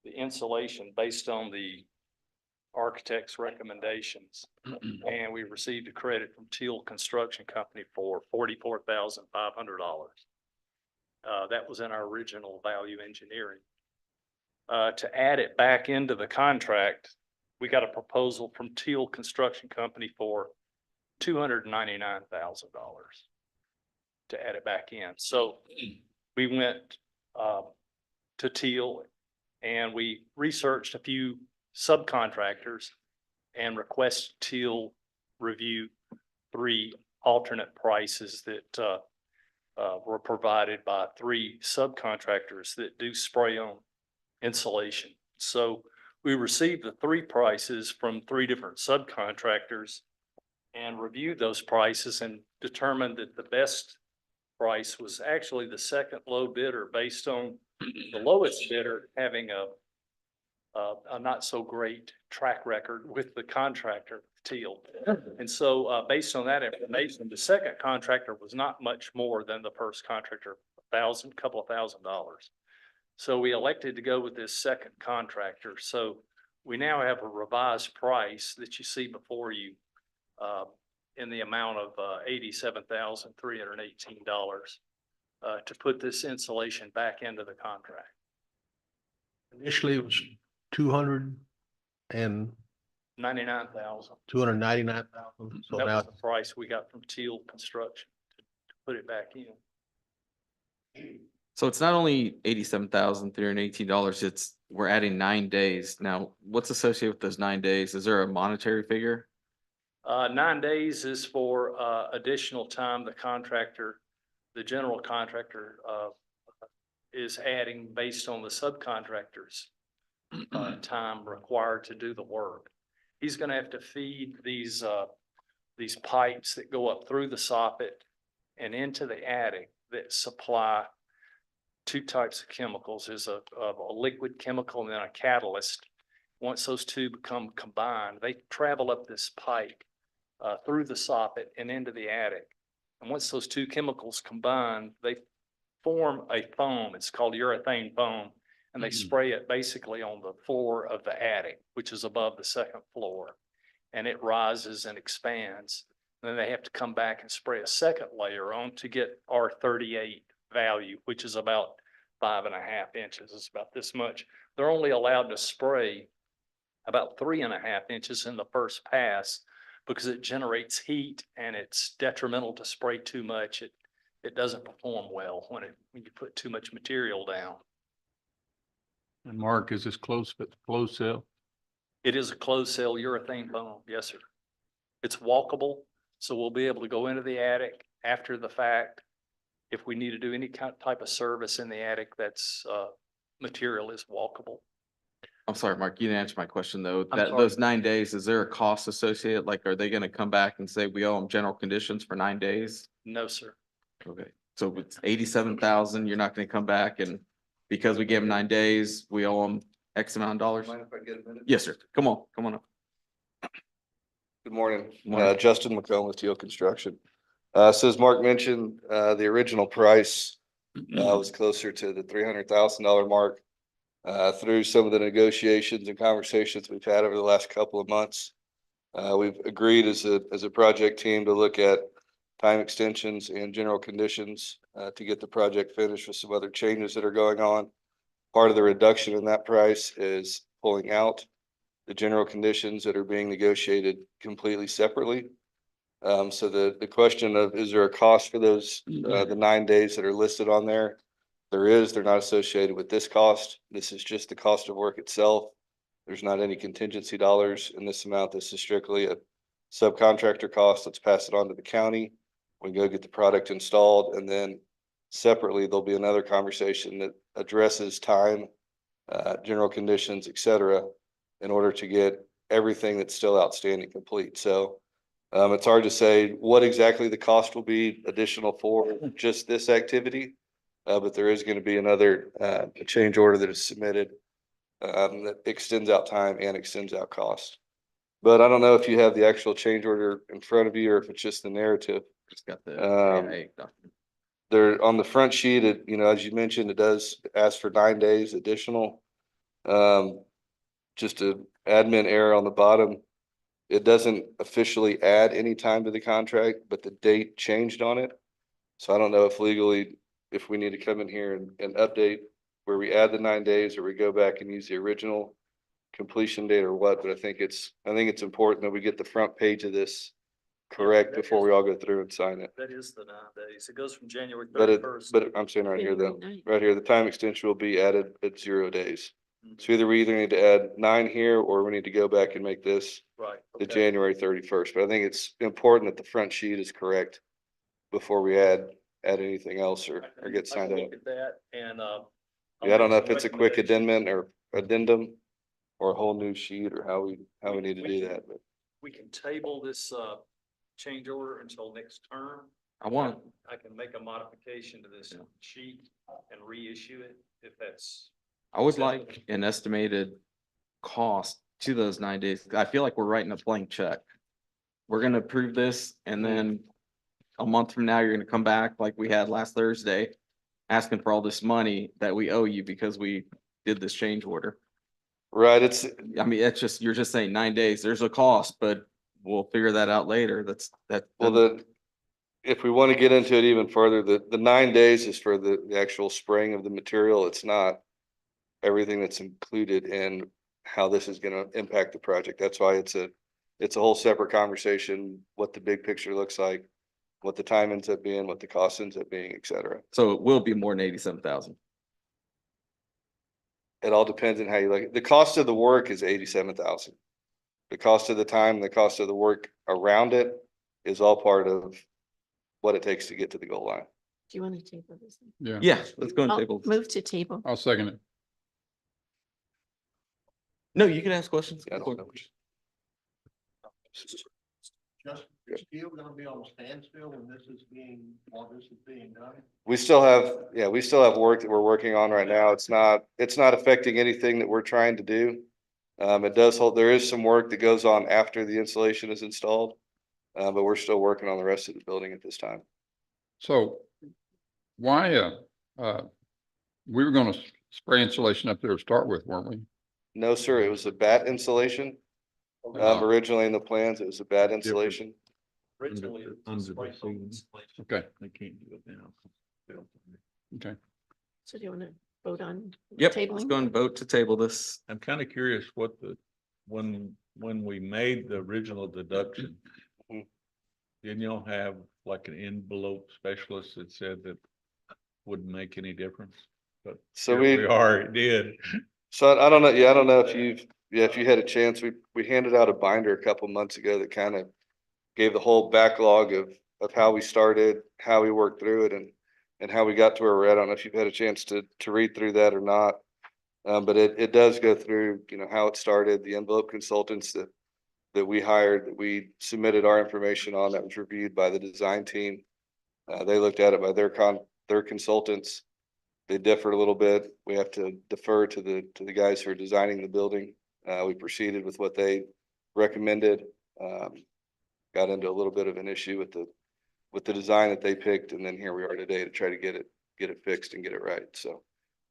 the insulation based on the architect's recommendations. And we received a credit from Teal Construction Company for $44,500. That was in our original value engineering. To add it back into the contract, we got a proposal from Teal Construction Company for $299,000 to add it back in. So we went to Teal and we researched a few subcontractors and requested Teal review 3 alternate prices that were provided by 3 subcontractors that do spray on insulation. So we received the 3 prices from 3 different subcontractors and reviewed those prices and determined that the best price was actually the second low bidder based on the lowest bidder having a not so great track record with the contractor, Teal. And so based on that information, the second contractor was not much more than the first contractor, couple of $1,000s. So we elected to go with this second contractor. So we now have a revised price that you see before you in the amount of $87,318 to put this insulation back into the contract. Initially, it was 200 and 99,000. 299,000. So That now was the price we got from Teal Construction to put it back in. So it's not only $87,318, it's, we're adding 9 days. Now, what's associated with those 9 days? Is there a monetary figure? 9 days is for additional time the general contractor is adding based on the subcontractor's time required to do the work. He's gonna have to feed these pipes that go up through the soffit and into the attic that supply 2 types of chemicals. There's a liquid chemical and then a catalyst. Once those 2 become combined, they travel up this pipe through the soffit and into the attic. And once those 2 chemicals combine, they form a foam. It's called urethane foam. And they spray it basically on the floor of the attic, which is above the second floor. And it rises and expands. And then they have to come back and spray a second layer on to get R38 value, which is about 5.5 inches. It's about this much. They're only allowed to spray about 3.5 inches in the first pass because it generates heat and it's detrimental to spray too much. It doesn't perform well when you put too much material down. And Mark, is this closed cell? It is a closed cell urethane foam. Yes, sir. It's walkable, so we'll be able to go into the attic after the fact. If we need to do any type of service in the attic, that's material is walkable. I'm sorry, Mark, you didn't answer my question though. I'm That sorry. those 9 days, is there a cost associated? Like, are they gonna come back and say we owe them general conditions for 9 days? No, sir. Okay, so it's 87,000. You're not gonna come back and because we gave them 9 days, we owe them X amount of dollars? Mind if I get a minute? Yes, sir. Come on up. Good morning, Morning. Justin McComb with Teal Construction. So as Mark mentioned, the original price was closer to the $300,000 mark. Through some of the negotiations and conversations we've had over the last couple of months, we've agreed as a project team to look at time extensions and general conditions to get the project finished with some other changes that are going on. Part of the reduction in that price is pulling out the general conditions that are being negotiated completely separately So the question of, is there a cost for those, the 9 days that are listed on there? There is, they're not associated with this cost. This is just the cost of work itself. There's not any contingency dollars in this amount. This is strictly a subcontractor cost. Let's pass it on to the county. We go get the product installed, and then separately, there'll be another conversation that addresses time, general conditions, et cetera, in order to get everything that's still outstanding complete. So it's hard to say what exactly the cost will be additional for just this activity. But there is going to be another a change order that is submitted that extends out time and extends out cost. But I don't know if you have the actual change order in front of you or if it's just the narrative. Just got the document. There on the front sheet, it, you know, as you mentioned, it does ask for 9 days additional. Just an admin error on the bottom. It doesn't officially add any time to the contract, but the date changed on it. So I don't know if legally, if we need to come in here and update where we add the 9 days or we go back and use the original completion date or what, but I think it's important that we get the front page of this correct before we all go through and sign it. That is the 9 days. It goes from January But 31st. but I'm saying right here though, right here, the time extension will be added at 0 days. So either we either need to add 9 here or we need to go back and make this Right. the okay. January 31st. But I think it's important that the front sheet is correct before we add anything else or get I signed can up. look at that and, Yeah, I don't know if it's a quick addendum or addendum or a whole new sheet or how we need to do that, but. we can table this, change order until next term. I want, I can make a modification to this sheet and reissue it if that's. I would like an estimated cost to those 9 days. I feel like we're writing a blank check. We're gonna approve this and then a month from now, you're gonna come back like we had last Thursday, asking for all this money that we owe you because we did this change order. Right, it's, I mean, it's just, you're just saying 9 days, there's a cost, but we'll figure that out later. well, if we want to get into it even further, the 9 days is for the actual spraying of the material. It's not everything that's included in how this is gonna impact the project. That's why it's a whole separate conversation, what the big picture looks like, what the time ends up being, what the cost ends up being, et cetera. So it will be more than 87,000. It all depends on how you look. The cost of the work is 87,000. The cost of the time, the cost of the work around it is all part of what it takes to get to the goal line. Do you want to table this? Yeah. Yeah, let's go and I'll table. move to table. I'll second it. No, you can ask questions. Yeah, I don't know. Just still gonna be on a standstill when this is while this is being done? We still have work that we're working on right now. It's not affecting anything that we're trying to do. There is some work that goes on after the installation is installed. But we're still working on the rest of the building at this time. So why, we were gonna spray insulation up there to start with, weren't we? No, sir, it was a bat installation. Originally in the plans, it was a bat installation. Originally. Okay. They can't do it now. Okay. So do you want to vote on Yep, let's tabling? go and vote to table this. I'm kind of curious what when we made the original deduction, Mhm. didn't y'all have like an envelope specialist that said that wouldn't make any difference? But So here we are, it did. So I don't know, I don't know if if you had a chance, we handed out a binder a couple months ago that kind of gave the whole backlog of how we started, how we worked through it and how we got to where we're at. I don't know if you've had a chance to read through that or not. But it does go through, you know, how it started, the envelope consultants that we hired, that we submitted our information on, that was reviewed by the design team. They looked at it by their consultants. They differed a little bit. We have to defer to the guys who are designing the building. We proceeded with what they recommended. Got into a little bit of an issue with the design that they picked, and then here we are today to try to get it fixed and get it right. So,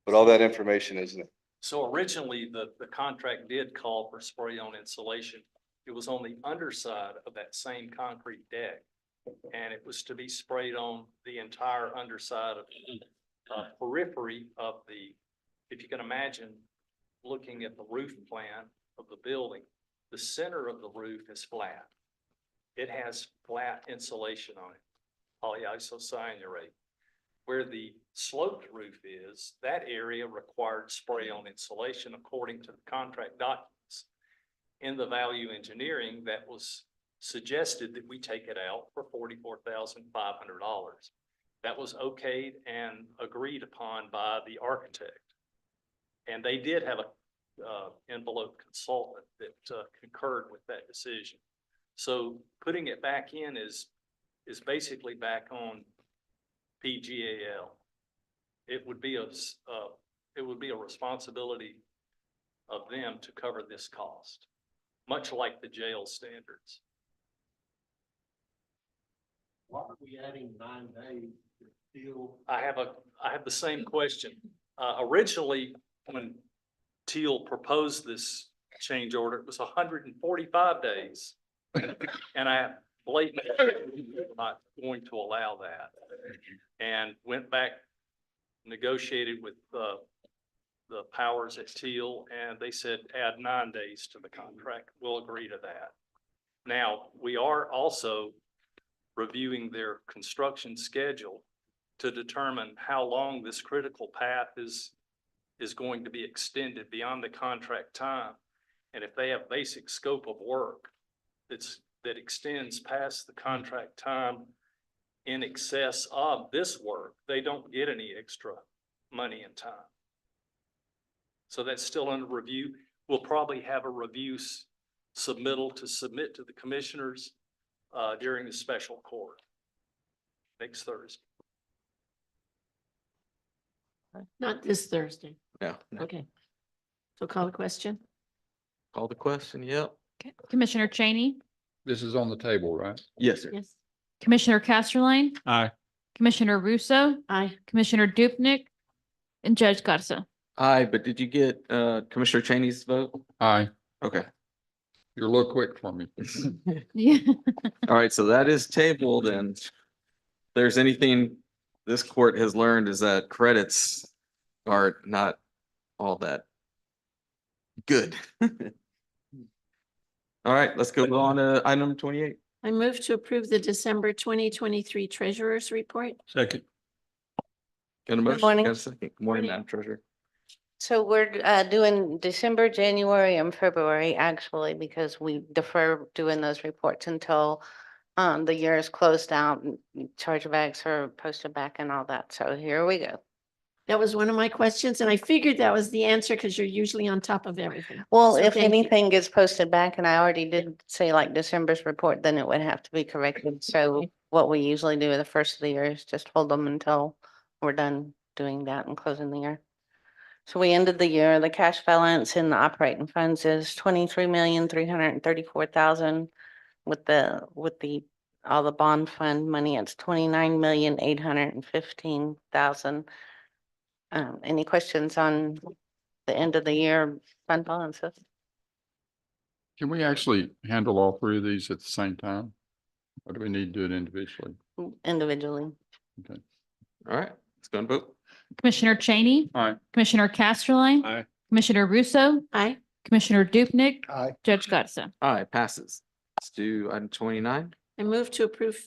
but all that information is in it. So originally, the contract did call for spray on insulation. It was on the underside of that same concrete deck. And it was to be sprayed on the entire underside of periphery of if you can imagine, looking at the roof plan of the building, the center of the roof is flat. it has flat insulation on it, polyisocyanurate. Where the sloped roof is, that area required spray-on insulation according to the contract documents. In the value engineering, that was suggested that we take it out for $44,500. That was okayed and agreed upon by the architect. And they did have a envelope consultant that concurred with that decision. So putting it back in is basically back on PGAL. It would be a responsibility of them to cover this cost, much like the jail standards. Why are we adding 9 days to Teal? I have the same question. Originally, when Teal proposed this change order, it was 145 days. And I blatantly not going to allow that. And went back, negotiated with the powers at Teal, and they said add 9 days to the contract. We'll agree to that. Now, we are also reviewing their construction schedule to determine how long this critical path is going to be extended beyond the contract time. And if they have basic scope of work that extends past the contract time in excess of this work, they don't get any extra money and time. So that's still under review. We'll probably have a review submittal to submit to the commissioners during the special court next Thursday. Not this Thursday. Yeah. Okay. So call the question. Call the question. Yep. Okay. Commissioner Cheney, This is on the table, right? Yes, sir. Yes. Commissioner Casterline, Aye. Commissioner Russo, Aye. Commissioner Dupnick, and Judge Garza. Aye, but did you get Commissioner Cheney's vote? Aye. Okay. You're a little quick for me. Yeah. All right, so that is tabled, and if there's anything this court has learned is that credits are not all that good. All right, let's go on to item 28. I move to approve the December 2023 Treasurer's Report. Second. Got a motion? morning. Got a second? Good morning, Madam Treasurer. So we're doing December, January, and February, actually, because we defer doing those reports until the year is closed out and chargebacks are posted back and all that. So here we go. That was one of my questions, and I figured that was the answer because you're usually on top of everything. Well, So if thank you. anything gets posted back, and I already did say like December's report, then it would have to be corrected. So Okay. what we usually do at the first of the year is just hold them until we're done doing that and closing the year. So we ended the year, the cash balance in the operating funds is 23,334,000. With all the bond fund money, it's 29,815,000. Any questions on the end of the year fund balances? Can we actually handle all three of these at the same time? Or do we need to do it individually? Individually. Okay. All right, let's go and vote. Commissioner Cheney, Aye. Commissioner Casterline, Aye. Commissioner Russo, Aye. Commissioner Dupnick, Aye. Judge Garza. Aye, passes. Let's do item 29. I move to approve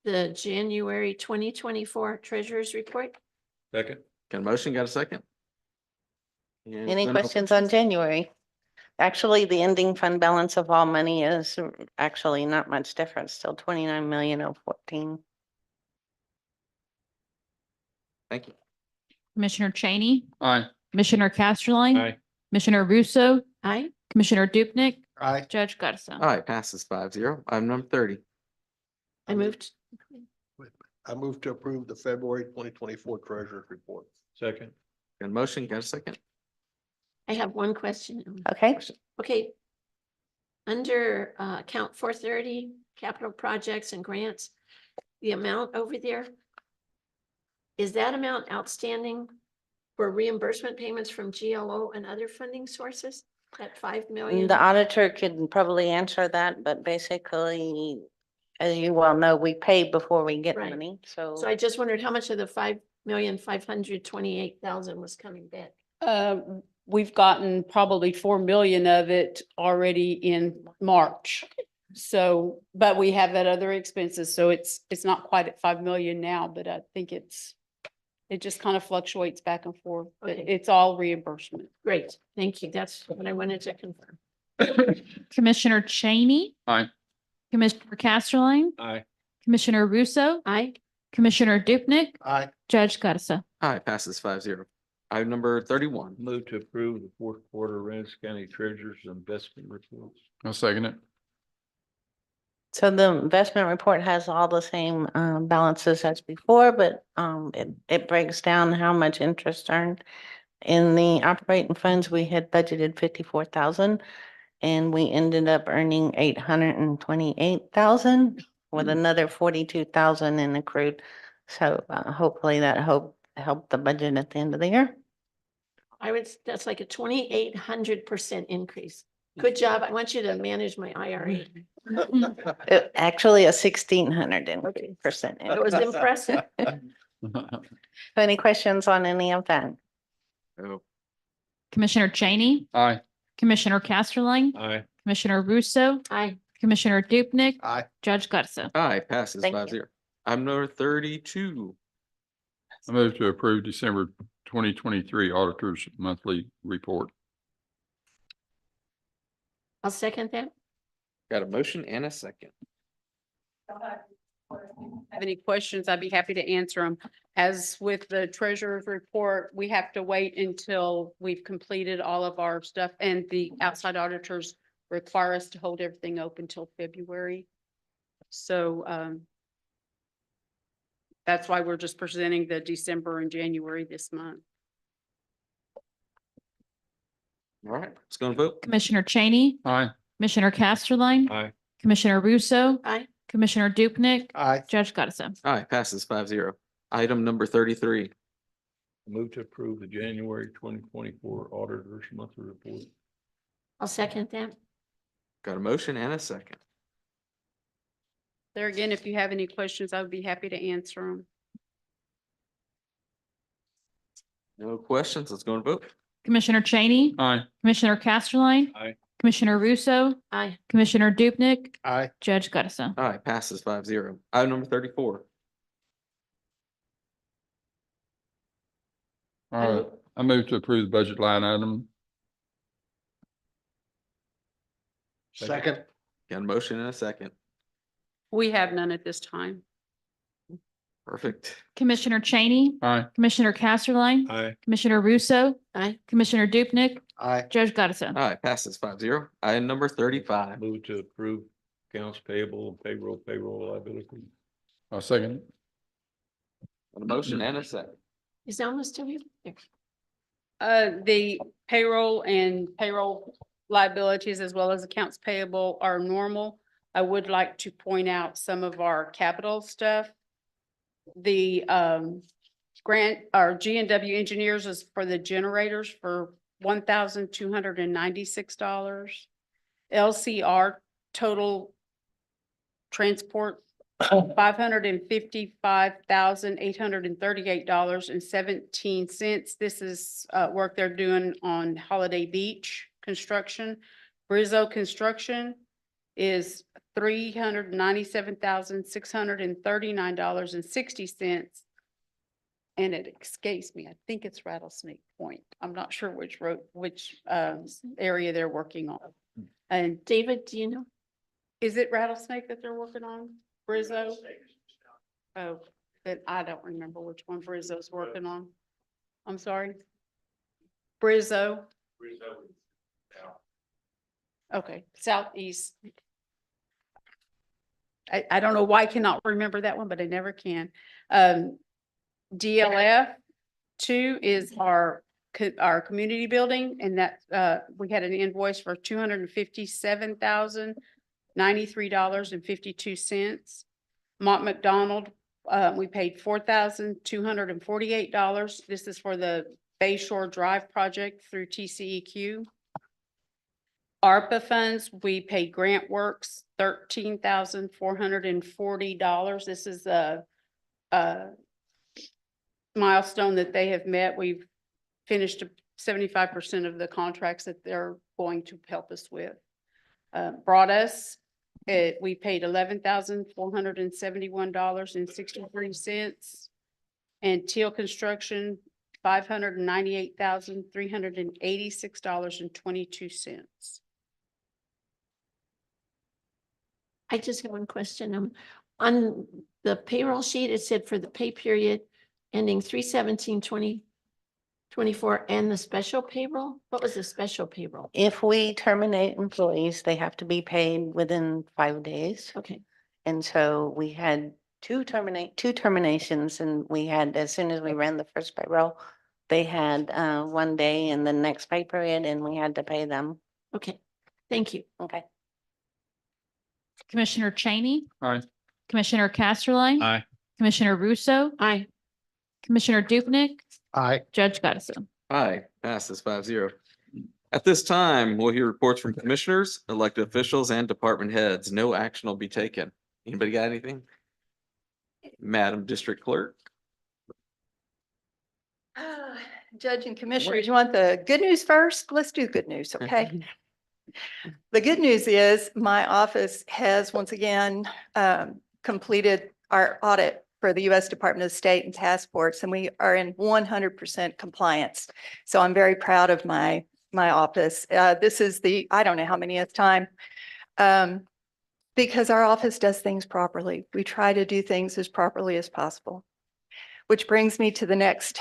the January 2024 Treasurer's Report. Second. Got a motion? Got a second? And it's Any been open. questions on January? Actually, the ending fund balance of all money is actually not much different, still 29,014. Thank you. Commissioner Cheney, Aye. Commissioner Casterline, Aye. Commissioner Russo, Aye. Commissioner Dupnick, Aye. Judge Garza. All right, passes 5-0. Item number 30. I moved. I move to approve the February 2024 Treasurer's Report. Second. Got a motion? Got a second? I have one question. Okay, Okay. Under account 430, capital projects and grants, the amount over there, is that amount outstanding for reimbursement payments from GLO and other funding sources? At 5 million? the auditor could probably answer that, but basically, as you well know, we pay before we get Right. money, so. So I just wondered how much of the 5,528,000 was coming back? We've gotten probably 4 million of it already in March. So, but we have that other expenses, so it's not quite at 5 million now, but I think it just kind of fluctuates back and forth, but Okay. it's all reimbursement. Great, thank you. That's what I wanted to confirm. Commissioner Cheney, Aye. Commissioner Casterline, Aye. Commissioner Russo, Aye. Commissioner Dupnick, Aye. Judge Garza. Aye, passes 5-0. Item number 31. Move to approve the fourth quarter Aransas County Treasurer's investment reports. I'll second it. So the investment report has all the same balances as before, but it breaks down how much interest earned. In the operating funds, we had budgeted 54,000 and we ended up earning 828,000 with another 42,000 in accrued. So hopefully that helped the budget at the end of the year. That's like a 2,800% increase. Good job. I want you to manage my IRA. Actually, a 1,600% It was impressive. Any questions on any of that? Oh, Commissioner Cheney, Aye. Commissioner Casterline, Aye. Commissioner Russo, Aye. Commissioner Dupnick, Aye. Judge Garza. aye, passes Thank you. 5-0. Item number 32. I move to approve December 2023 Auditor's Monthly Report. I'll second that. Got a motion and a second. Have any questions, I'd be happy to answer them. As with the treasurer's report, we have to wait until we've completed all of our stuff, and the outside auditors require us to hold everything open till February. So that's why we're just presenting the December and January this month. All right, let's go and vote. Commissioner Cheney, Aye. Commissioner Casterline, Aye. Commissioner Russo, Aye. Commissioner Dupnick, Aye. Judge Garza. Aye, passes 5-0. Item number 33. Move to approve the January 2024 Auditor's Monthly Report. I'll second that. Got a motion and a second. There again, if you have any questions, I would be happy to answer them. No questions. Let's go and vote. Commissioner Cheney, Aye. Commissioner Casterline, Aye. Commissioner Russo, Aye. Commissioner Dupnick, Aye. Judge Garza. Aye, passes 5-0. Item number 34. All right. I move to approve the budget line item. Second. Got a motion and a second. We have none at this time. Perfect. Commissioner Cheney, Aye. Commissioner Casterline, Aye. Commissioner Russo, Aye. Commissioner Dupnick, Aye. Judge Garza. Aye, passes 5-0. Item number 35. Move to approve accounts payable and payroll liability. I'll second it. Got a motion and a second. Is Elma still here? There. The payroll and payroll liabilities as well as accounts payable are normal. I would like to point out some of our capital stuff. The grant, our G and W engineers is for the generators for $1,296. LCR total transport $555,838.17. This is work they're doing on Holiday Beach construction. Brizzo Construction is $397,639.60. And it escapes me. I think it's Rattlesnake Point. I'm not sure which road, which area they're working on. And David, do you know? is it Rattlesnake that they're working on? Brizzo? Oh, then I don't remember which one Brizzo's working on. I'm sorry. Brizzo. Okay, southeast. I don't know why I cannot remember that one, but I never can. DLF 2 is our community building, and that we had an invoice for $257,093.52. Mont McDonald, we paid $4,248. This is for the Bay Shore Drive project through TCEQ. ARPA funds, we paid Grant Works $13,440. This is a milestone that they have met. We've finished 75% of the contracts that they're going to help us with. Brought us We paid $11,471.63. And Teal Construction, $598,386.22. I just have one question. On the payroll sheet, it said for the pay period ending 3/17/2024 and the special payroll. What was the special payroll? If we terminate employees, they have to be paid within 5 days. Okay, And so we had two terminations, and we had, as soon as we ran the first payroll, they had 1 day in the next pay period, and we had to pay them. okay. Thank you. Okay. Commissioner Cheney, Aye. Commissioner Casserly. Aye. Commissioner Russo, Aye. Commissioner Dupnick, Aye. Judge Gottesman. Aye, passes 5-0. At this time, we'll hear reports from commissioners, elected officials, and department heads. No action will be taken. Anybody got anything? Madam District Clerk? Judge and Commissioners, you want the good news first? Let's do good news, okay? The good news is my office has once again completed our audit for the U.S. Department of State and Task Force, and we are in 100% compliance. So I'm very proud of my office. This is the, I don't know how many time, because our office does things properly. We try to do things as properly as possible, which brings me to the next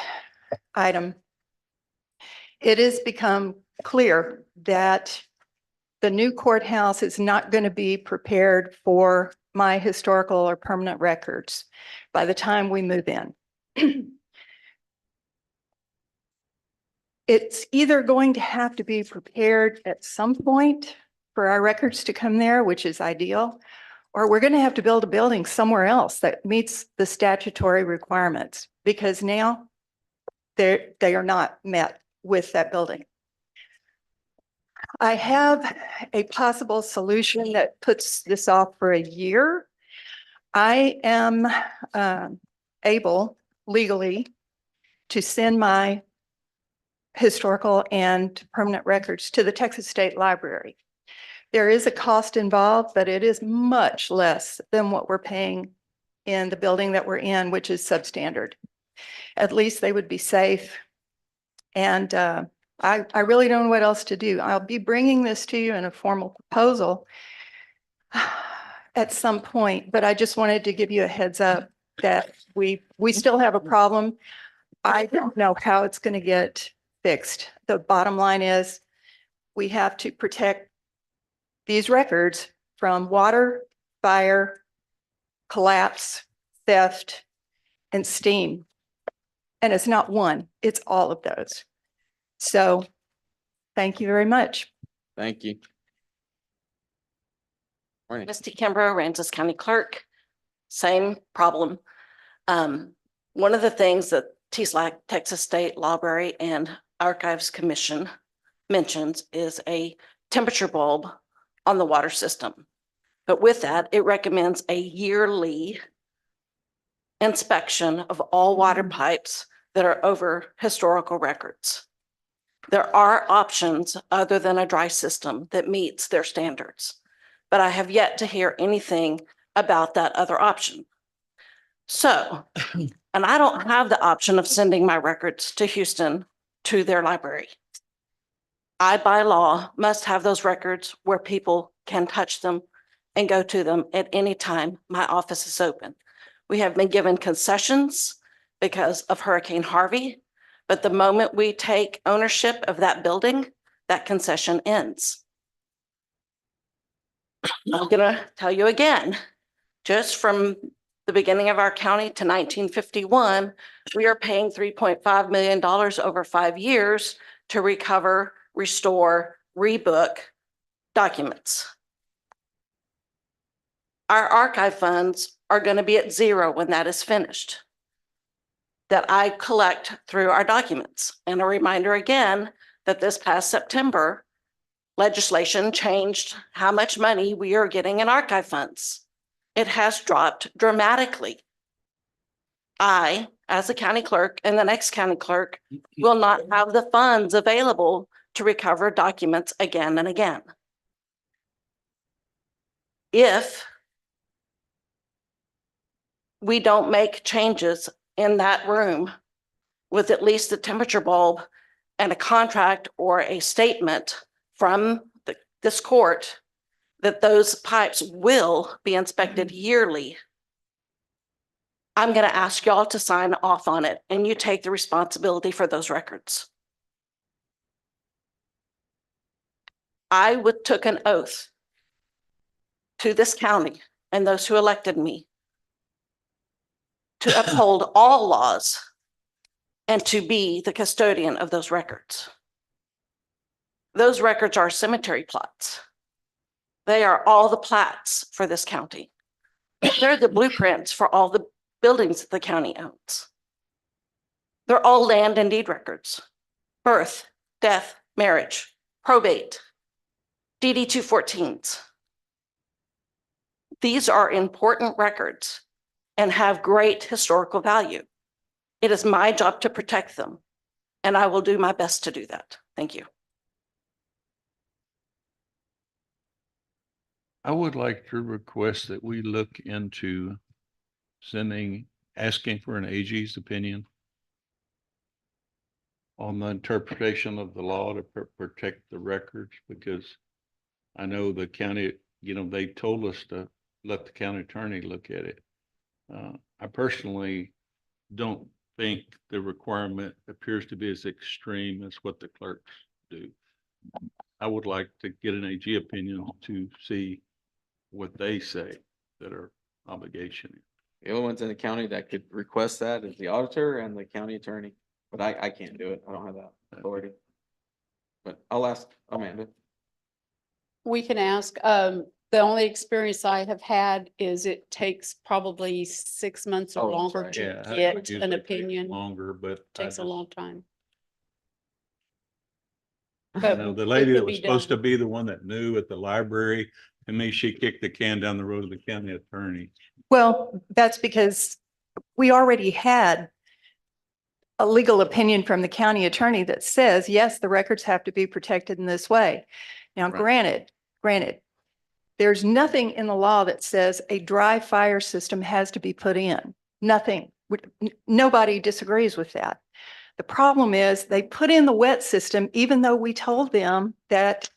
item. It has become clear that the new courthouse is not going to be prepared for my historical or permanent records by the time we move in. It's either going to have to be prepared at some point for our records to come there, which is ideal, or we're going to have to build a building somewhere else that meets the statutory requirements, because now they are not met with that building. I have a possible solution that puts this off for a year. I am able legally to send my historical and permanent records to the Texas State Library. There is a cost involved, but it is much less than what we're paying in the building that we're in, which is substandard. At least they would be safe. And I really don't know what else to do. I'll be bringing this to you in a formal proposal at some point, but I just wanted to give you a heads up that we still have a problem. I don't know how it's going to get fixed. The bottom line is we have to protect these records from water, fire, collapse, theft, and steam. And it's not one, it's all of those. So thank you very much. Thank you. Morning. Misty Kimbrough, Aransas County Clerk, same problem. One of the things that TSLAC, Texas State Library and Archives Commission mentions is a temperature bulb on the water system. But with that, it recommends a yearly inspection of all water pipes that are over historical records. There are options other than a dry system that meets their standards, but I have yet to hear anything about that other option. So, and I don't have the option of sending my records to Houston to their library. I, by law, must have those records where people can touch them and go to them at any time my office is open. We have been given concessions because of Hurricane Harvey, but the moment we take ownership of that building, that concession ends. I'm gonna tell you again, just from the beginning of our county to 1951, we are paying $3.5 million over 5 years to recover, restore, rebook documents. Our archive funds are going to be at zero when that is finished, that I collect through our documents. And a reminder again that this past September, legislation changed how much money we are getting in archive funds. It has dropped dramatically. I, as a county clerk and the next county clerk, will not have the funds available to recover documents again and again. if we don't make changes in that room with at least the temperature bulb and a contract or a statement from this court that those pipes will be inspected yearly, I'm going to ask y'all to sign off on it and you take the responsibility for those records. I took an oath to this county and those who elected me to uphold all laws and to be the custodian of those records. Those records are cemetery plots. They are all the plats for this county. They're the blueprints for all the buildings that the county owns. They're all land and deed records: birth, death, marriage, probate, DD 214s. These are important records and have great historical value. It is my job to protect them, and I will do my best to do that. Thank you. I would like to request that we look into asking for an AG's opinion on the interpretation of the law to protect the records, because I know the county, they told us to let the county attorney look at it. I personally don't think the requirement appears to be as extreme as what the clerks do. I would like to get an AG opinion to see what they say that our obligation is. The only ones in the county that could request that is the auditor and the county attorney, but I can't do it. I don't have that authority. But I'll ask Amanda. We can ask. The only experience I have had is it takes probably 6 months or longer to get an opinion. Longer, but Takes a long time. the lady that was supposed to be the one that knew at the library, to me, she kicked the can down the road to the county attorney. Well, that's because we already had a legal opinion from the county attorney that says, yes, the records have to be protected in this way. Now, Right. granted, there's nothing in the law that says a dry fire system has to be put in. Nothing. Nobody disagrees with that. The problem is they put in the wet system, even though we told them that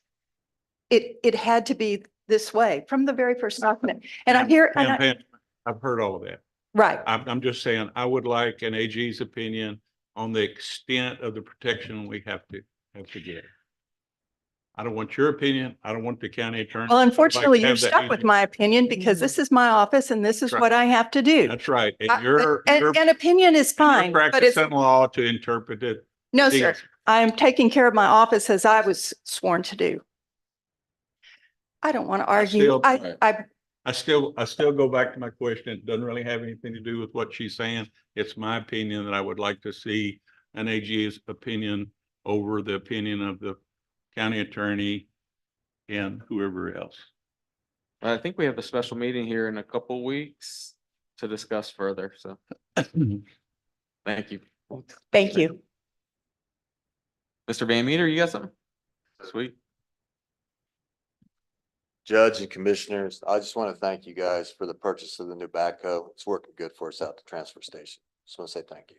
it had to be this way from the very first document. And I hear, Pam, I've heard all of that. right. I'm just saying, I would like an AG's opinion on the extent of the protection we have to get. I don't want your opinion. I don't want the county attorney. Well, I'd like unfortunately, to you're have that stuck with AG. my opinion because this is my office and this is Right. what I have to do. That's right. And And and opinion is fine, you're but it's, practicing law to interpret it. no, sir. I am taking care of my office as I was sworn to do. I don't want to argue. still- I I still go back to my question. It doesn't really have anything to do with what she's saying. It's my opinion that I would like to see an AG's opinion over the opinion of the county attorney and whoever else. I think we have a special meeting here in a couple weeks to discuss further, so. Thank you. thank you. Mr. Van Meter, you got something? Sweet. Judge and commissioners, I just want to thank you guys for the purchase of the new backhoe. It's working good for us at the transfer station. Just want to say thank you.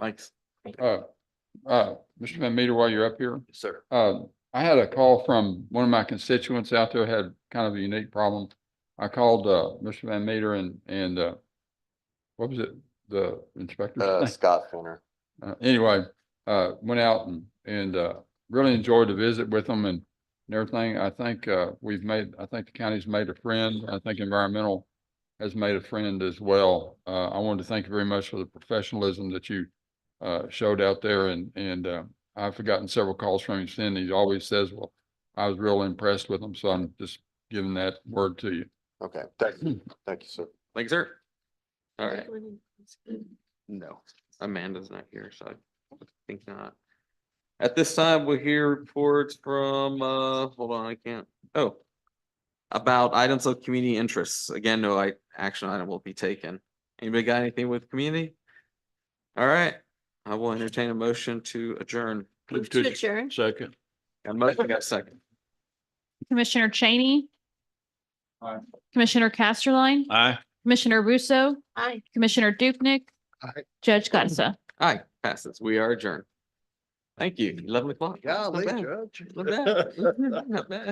Thanks. Mr. Van Meter, while you're up here, Yes, sir. I had a call from one of my constituents out there, had kind of a unique problem. I called, Mr. Van Meter and what was it? The inspector? Scott Finner. Anyway, went out and really enjoyed the visit with them and everything. I think, I think the county's made a friend. I think environmental has made a friend as well. I wanted to thank you very much for the professionalism that you showed out there, and I've forgotten several calls from him since. He always says, well, I was real impressed with him, so I'm just giving that word to you. Okay, thank you. Thank you, sir. Thanks, sir. All right. No, Amanda's not here, so I think not. At this time, we'll hear reports from, hold on, I can't, about items of community interests. Again, no action item will be taken. Anybody got anything with community? All right, I will entertain a motion to adjourn. Move to adjourn. Second. Got a motion, got a second. Commissioner Cheney, Commissioner Casterline, Aye. Commissioner Russo, Aye. Commissioner Dupnick, Aye. Judge Garza. Aye, passes. We are adjourned. Thank you. 11 o'clock. Yeah, Not late bad. judge. Not bad. Not bad.